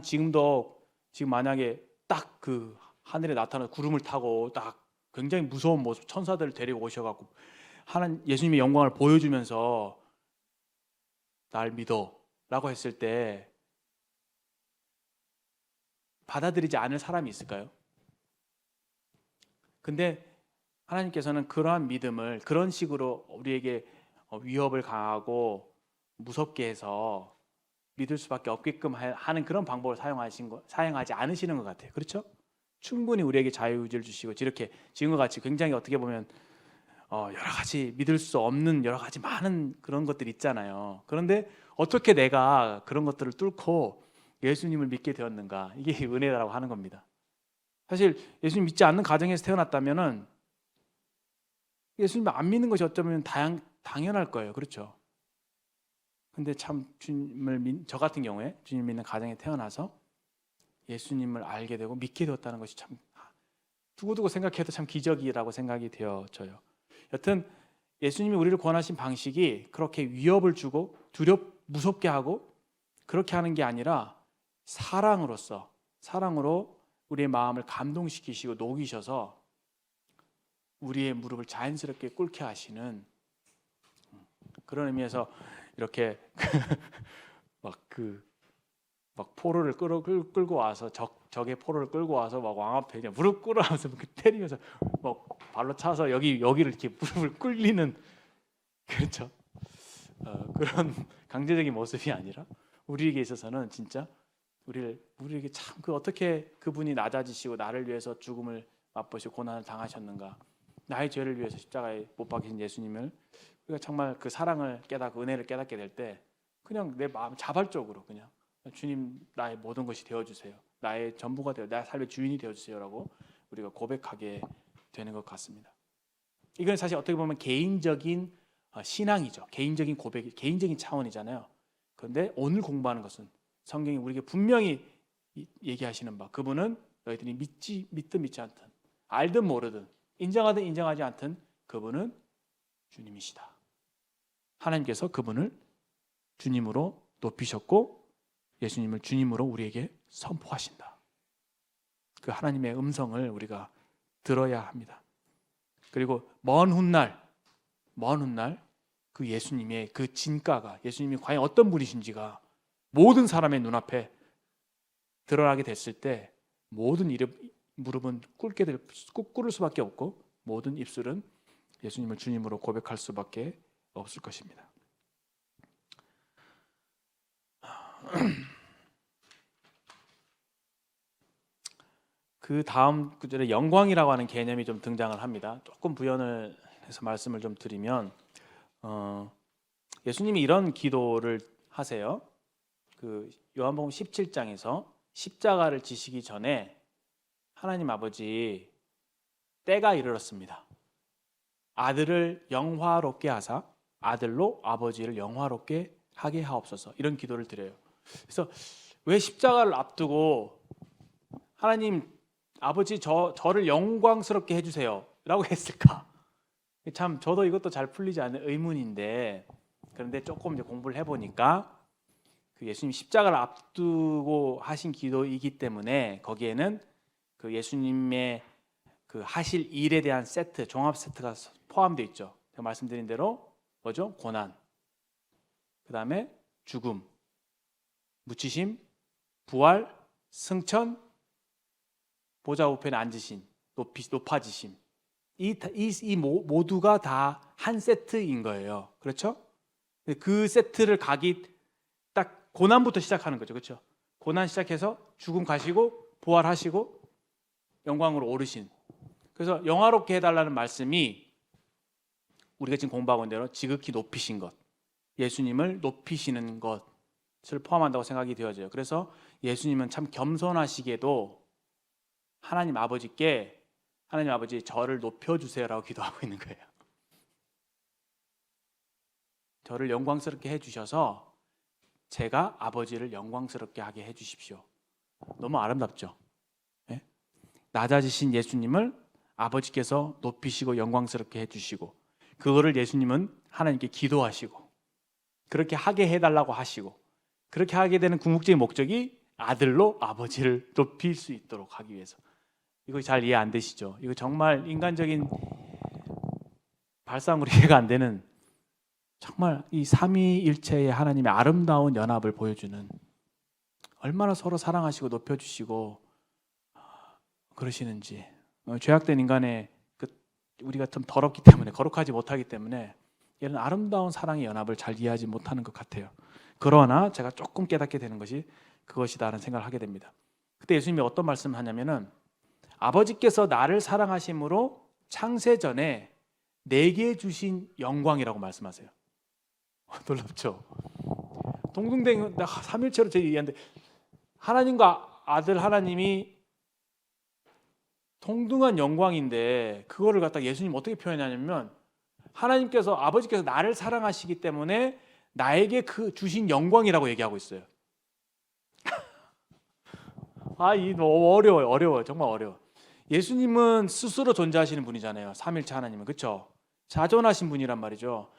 지금 만약에 딱 그 하늘에 나타나는 구름을 타고 딱 굉장히 무서운 모습 천사들을 데리고 오셔갖고 예수님의 영광을 보여주면서 날 믿어라고 했을 때 받아들이지 않을 사람이 있을까요? 근데 하나님께서는 그러한 믿음을 그런 식으로 우리에게 위협을 가하고 무섭게 해서 믿을 수밖에 없게끔 하는 그런 방법을 사용하지 않으시는 것 같아요. 그렇죠? 충분히 우리에게 자유의지를 주시고 이렇게 지금과 같이 굉장히 어떻게 보면 여러 가지 믿을 수 없는 여러 가지 많은 그런 것들이 있잖아요. 그런데 어떻게 내가 그런 것들을 뚫고 예수님을 믿게 되었는가? 이게 은혜라고 하는 겁니다. 사실 예수님 믿지 않는 가정에서 태어났다면은 예수님 안 믿는 것이 어쩌면 당연할 거예요. 그렇죠? 근데 참 저 같은 경우에 주님 믿는 가정에 태어나서 예수님을 알게 되고 믿게 되었다는 것이 참 두고두고 생각해도 참 기적이라고 생각이 되어져요. 여튼 예수님이 우리를 구원하신 방식이 그렇게 위협을 주고 무섭게 하고 그렇게 하는 게 아니라 사랑으로 우리의 마음을 감동시키시고 녹이셔서 우리의 무릎을 자연스럽게 꿇게 하시는 그런 의미에서 이렇게 막 포로를 끌고 와서 적의 포로를 끌고 와서 막 왕 앞에 그냥 무릎 꿇어하면서 때리면서 막 발로 차서 여기를 이렇게 무릎을 꿇리는 그렇죠. 그런 강제적인 모습이 아니라 우리에게 있어서는 진짜 우리에게 참 어떻게 그분이 낮아지시고 나를 위해서 죽음을 맛보시고 고난을 당하셨는가, 나의 죄를 위해서 십자가에 못 박히신 예수님을 우리가 정말 그 사랑을 그 은혜를 깨닫게 될 때 그냥 내 마음 자발적으로 그냥 주님 나의 모든 것이 되어주세요, 나의 전부가 되어 나의 삶의 주인이 되어주세요라고 우리가 고백하게 되는 것 같습니다. 이건 사실 어떻게 보면 개인적인 신앙이죠. 개인적인 고백, 개인적인 차원이잖아요. 그런데 오늘 공부하는 것은 성경이 우리에게 분명히 얘기하시는 바, 그분은 너희들이 믿든 믿지 않든, 알든 모르든, 인정하든 인정하지 않든 그분은 주님이시다. 하나님께서 그분을 주님으로 높이셨고 예수님을 주님으로 우리에게 선포하신다. 그 하나님의 음성을 우리가 들어야 합니다. 그리고 먼 훗날 그 예수님의 그 진가가, 예수님이 과연 어떤 분이신지가 모든 사람의 눈앞에 드러나게 됐을 때 모든 무릎은 꿇을 수밖에 없고 모든 입술은 예수님을 주님으로 고백할 수밖에 없을 것입니다. 그 다음 구절에 영광이라고 하는 개념이 좀 등장을 합니다. 조금 부연을 해서 말씀을 좀 드리면 예수님이 이런 기도를 하세요. 그 요한복음 17장에서 십자가를 지시기 전에 하나님 아버지 때가 이르렀습니다. 아들을 영화롭게 하사 아들로 아버지를 영화롭게 하게 하옵소서, 이런 기도를 드려요. 그래서 왜 십자가를 앞두고 하나님 아버지 저를 영광스럽게 해주세요 라고 했을까? 참 저도 이것도 잘 풀리지 않는 의문인데, 그런데 조금 이제 공부를 해보니까 그 예수님 십자가를 앞두고 하신 기도이기 때문에 거기에는 그 예수님의 그 하실 일에 대한 세트, 종합 세트가 포함되어 있죠. 제가 말씀드린 대로 뭐죠? 고난, 그 다음에 죽음, 묻히심, 부활, 승천, 보좌 우편에 앉으신, 높아지심, 이 모두가 다 한 세트인 거예요. 그렇죠? 그 세트를 가기 딱 고난부터 시작하는 거죠. 그렇죠? 고난 시작해서 죽음 가시고 부활하시고 영광으로 오르신. 그래서 영화롭게 해달라는 말씀이 우리가 지금 공부하고 있는 대로 지극히 높이신 것, 예수님을 높이시는 것을 포함한다고 생각이 되어져요. 그래서 예수님은 참 겸손하시게도 하나님 아버지께 하나님 아버지 저를 높여주세요라고 기도하고 있는 거예요. 저를 영광스럽게 해주셔서 제가 아버지를 영광스럽게 하게 해주십시오. 너무 아름답죠? 네? 낮아지신 예수님을 아버지께서 높이시고 영광스럽게 해주시고, 그거를 예수님은 하나님께 기도하시고 그렇게 하게 해달라고 하시고, 그렇게 하게 되는 궁극적인 목적이 아들로 아버지를 높일 수 있도록 하기 위해서. 이거 잘 이해 안 되시죠? 이거 정말 인간적인 발상으로 이해가 안 되는, 정말 이 삼위일체의 하나님의 아름다운 연합을 보여주는, 얼마나 서로 사랑하시고 높여주시고 그러시는지. 죄악된 인간의 우리가 좀 더럽기 때문에, 거룩하지 못하기 때문에 이런 아름다운 사랑의 연합을 잘 이해하지 못하는 것 같아요. 그러나 제가 조금 깨닫게 되는 것이 그것이다라는 생각을 하게 됩니다. 그때 예수님이 어떤 말씀을 하냐면은 아버지께서 나를 사랑하심으로 창세 전에 내게 주신 영광이라고 말씀하세요. 놀랍죠? 동등된 삼일체로 제가 얘기하는데 하나님과 아들 하나님이 동등한 영광인데 그거를 갖다 예수님 어떻게 표현하냐면 하나님께서 아버지께서 나를 사랑하시기 때문에 나에게 그 주신 영광이라고 얘기하고 있어요. 이 너무 어려워요. 정말 어려워. 예수님은 스스로 존재하시는 분이잖아요. 삼일체 하나님은. 그렇죠? 자존하신 분이란 말이죠.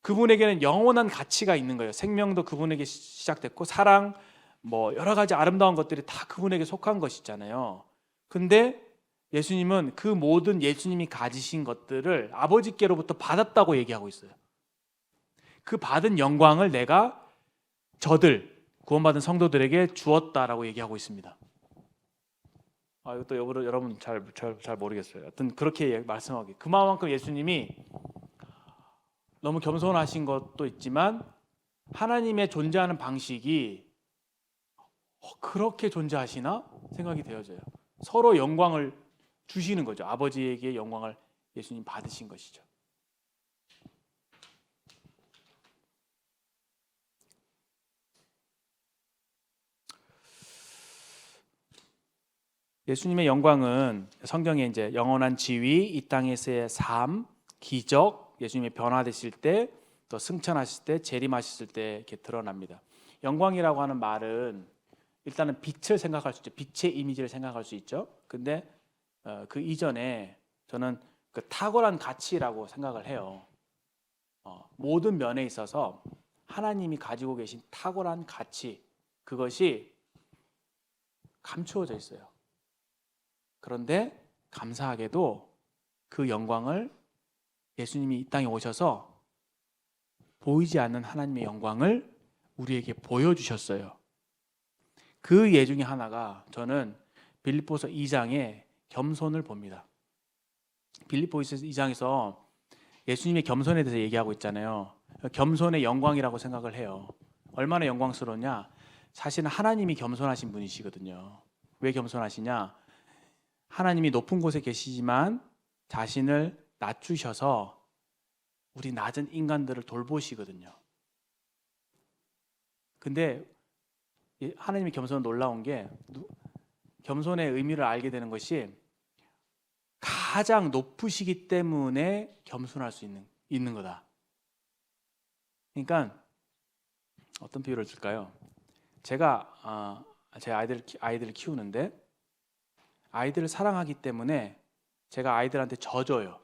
그분에게는 영원한 가치가 있는 거예요. 생명도 그분에게 시작됐고 사랑 뭐 여러 가지 아름다운 것들이 다 그분에게 속한 것이잖아요. 근데 예수님은 그 모든 예수님이 가지신 것들을 아버지께로부터 받았다고 얘기하고 있어요. 그 받은 영광을 내가 저들 구원받은 성도들에게 주었다라고 얘기하고 있습니다. 이것도 여러분 잘 모르겠어요. 어떤 그렇게 말씀하기. 그만큼 예수님이 너무 겸손하신 것도 있지만 하나님의 존재하는 방식이 그렇게 존재하시나 생각이 되어져요. 서로 영광을 주시는 거죠. 아버지에게 영광을 예수님 받으신 것이죠. 예수님의 영광은 성경에 이제 영원한 지위, 이 땅에서의 삶, 기적, 예수님이 변화되실 때, 또 승천하실 때, 재림하셨을 때 이렇게 드러납니다. 영광이라고 하는 말은 일단은 빛을 생각할 수 있죠. 빛의 이미지를 생각할 수 있죠. 근데 그 이전에 저는 그 탁월한 가치라고 생각을 해요. 모든 면에 있어서 하나님이 가지고 계신 탁월한 가치, 그것이 감추어져 있어요. 그런데 감사하게도 그 영광을 예수님이 이 땅에 오셔서 보이지 않는 하나님의 영광을 우리에게 보여주셨어요. 그 예 중에 하나가 저는 빌립보서 2장에 겸손을 봅니다. 빌립보서 2장에서 예수님의 겸손에 대해서 얘기하고 있잖아요. 겸손의 영광이라고 생각을 해요. 얼마나 영광스러우냐? 사실은 하나님이 겸손하신 분이시거든요. 왜 겸손하시냐? 하나님이 높은 곳에 계시지만 자신을 낮추셔서 우리 낮은 인간들을 돌보시거든요. 근데 하나님의 겸손은 놀라운 게 겸손의 의미를 알게 되는 것이 가장 높으시기 때문에 겸손할 수 있는 거다. 그러니까 어떤 비유를 들까요? 제가 제 아이들을 키우는데 아이들을 사랑하기 때문에 제가 아이들한테 져줘요.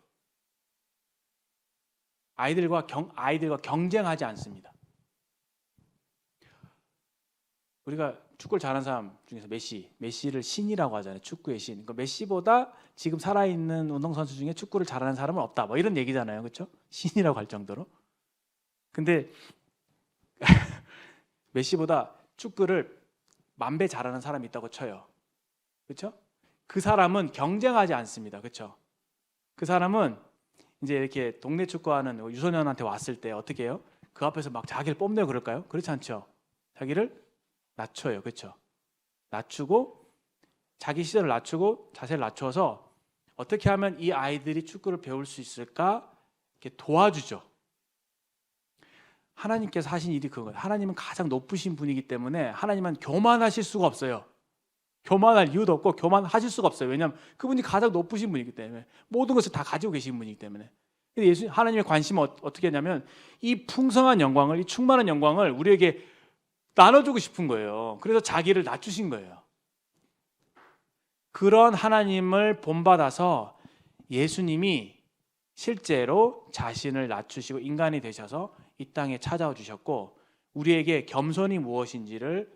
아이들과 경쟁하지 않습니다. 우리가 축구를 잘하는 사람 중에서 메시를 신이라고 하잖아요. 축구의 신. 그러니까 메시보다 지금 살아있는 운동선수 중에 축구를 잘하는 사람은 없다. 뭐 이런 얘기잖아요. 그렇죠? 신이라고 할 정도로. 근데 메시보다 축구를 10,000배 잘하는 사람이 있다고 쳐요. 그렇죠? 그 사람은 경쟁하지 않습니다. 그렇죠? 그 사람은 이제 이렇게 동네 축구하는 유소년한테 왔을 때 어떻게 해요? 그 앞에서 막 자기를 뽐내고 그럴까요? 그렇지 않죠. 자기를 낮춰요. 그렇죠? 낮추고 자기 시선을 낮추고 자세를 낮춰서 어떻게 하면 이 아이들이 축구를 배울 수 있을까? 이렇게 도와주죠. 하나님께서 하신 일이 그거예요. 하나님은 가장 높으신 분이기 때문에 하나님은 교만하실 수가 없어요. 교만할 이유도 없고 교만하실 수가 없어요. 왜냐하면 그분이 가장 높으신 분이기 때문에 모든 것을 다 가지고 계신 분이기 때문에. 근데 하나님의 관심은 어떻게 했냐면 이 풍성한 영광을, 이 충만한 영광을 우리에게 나눠주고 싶은 거예요. 그래서 자기를 낮추신 거예요. 그런 하나님을 본받아서 예수님이 실제로 자신을 낮추시고 인간이 되셔서 이 땅에 찾아와 주셨고 우리에게 겸손이 무엇인지를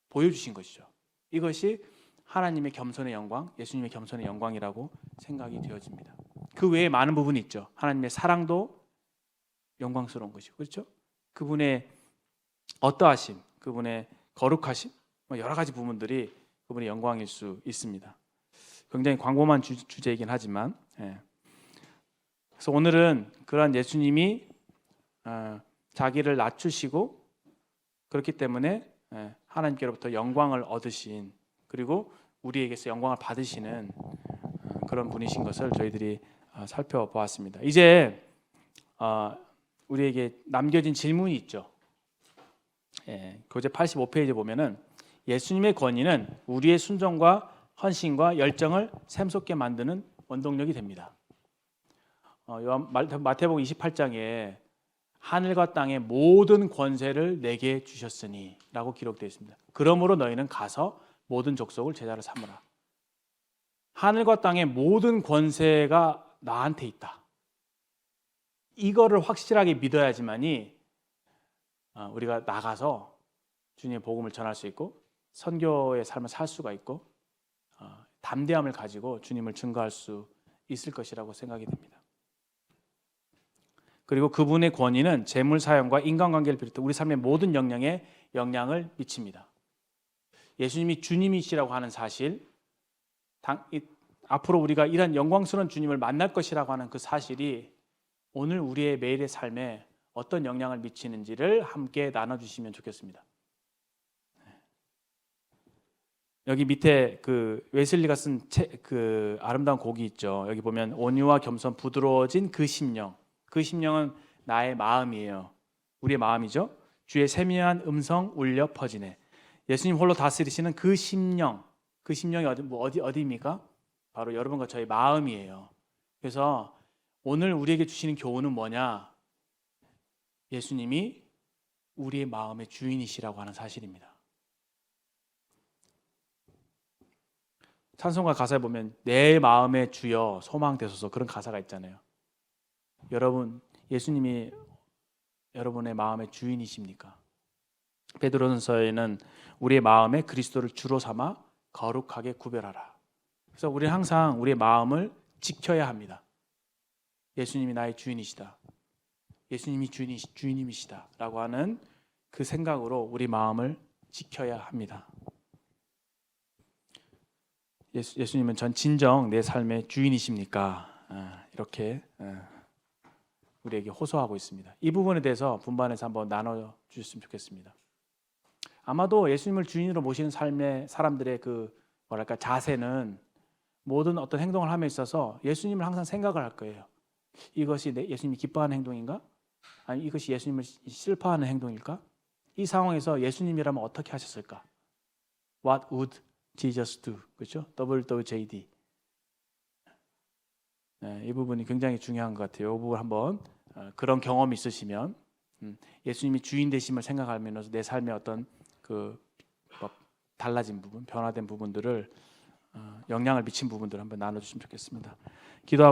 보여주신 것이죠. 이것이 하나님의 겸손의 영광, 예수님의 겸손의 영광이라고 생각이 되어집니다. 그 외에 많은 부분이 있죠. 하나님의 사랑도 영광스러운 것이고, 그렇죠? 그분의 어떠하심, 그분의 거룩하심, 여러 가지 부분들이 그분의 영광일 수 있습니다. 굉장히 광범한 주제이긴 하지만, 그래서 오늘은 그러한 예수님이 자기를 낮추시고 그렇기 때문에 하나님께로부터 영광을 얻으신, 그리고 우리에게서 영광을 받으시는 그런 분이신 것을 저희들이 살펴보았습니다. 이제 우리에게 남겨진 질문이 있죠. 교재 85페이지에 보면은 예수님의 권위는 우리의 순종과 헌신과 열정을 샘솟게 만드는 원동력이 됩니다. 마태복음 28장에 하늘과 땅의 모든 권세를 내게 주셨으니 라고 기록되어 있습니다. 그러므로 너희는 가서 모든 족속을 제자로 삼으라. 하늘과 땅의 모든 권세가 나한테 있다. 이거를 확실하게 믿어야지만이 우리가 나가서 주님의 복음을 전할 수 있고 선교의 삶을 살 수가 있고 담대함을 가지고 주님을 증거할 수 있을 것이라고 생각이 됩니다. 그리고 그분의 권위는 재물 사용과 인간관계를 비롯해 우리 삶의 모든 영역에 영향을 미칩니다. 예수님이 주님이시라고 하는 사실, 앞으로 우리가 이런 영광스러운 주님을 만날 것이라고 하는 그 사실이 오늘 우리의 매일의 삶에 어떤 영향을 미치는지를 함께 나눠주시면 좋겠습니다. 여기 밑에 그 웨슬리가 쓴 그 아름다운 곡이 있죠. 여기 보면 온유와 겸손 부드러워진 그 심령. 그 심령은 나의 마음이에요. 우리의 마음이죠. 주의 세미한 음성 울려 퍼지네. 예수님 홀로 다스리시는 그 심령. 그 심령이 어디입니까? 바로 여러분과 저의 마음이에요. 그래서 오늘 우리에게 주시는 교훈은 뭐냐? 예수님이 우리의 마음의 주인이시라고 하는 사실입니다. 찬송가 가사에 보면 내 마음의 주여 소망 되소서, 그런 가사가 있잖아요. 여러분, 예수님이 여러분의 마음의 주인이십니까? 베드로전서에는 우리의 마음에 그리스도를 주로 삼아 거룩하게 구별하라. 그래서 우리는 항상 우리의 마음을 지켜야 합니다. 예수님이 나의 주인이시다. 예수님이 주인님이시다 라고 하는 그 생각으로 우리 마음을 지켜야 합니다. 예수님은 전 진정 내 삶의 주인이십니까? 이렇게 우리에게 호소하고 있습니다. 이 부분에 대해서 분반해서 한번 나눠주셨으면 좋겠습니다. 아마도 예수님을 주인으로 모시는 삶의 사람들의 그 자세는 모든 어떤 행동을 함에 있어서 예수님을 항상 생각을 할 거예요. 이것이 예수님이 기뻐하는 행동인가? 아니 이것이 예수님을 슬퍼하는 행동일까? 이 상황에서 예수님이라면 어떻게 하셨을까? What would Jesus do? 그렇죠? WWJD. 이 부분이 굉장히 중요한 것 같아요. 이 부분 한번 그런 경험이 있으시면 예수님이 주인 되심을 생각하면서 내 삶에 어떤 달라진 부분, 변화된 부분들을 영향을 미친 부분들을 한번 나눠주시면 좋겠습니다. 기도하고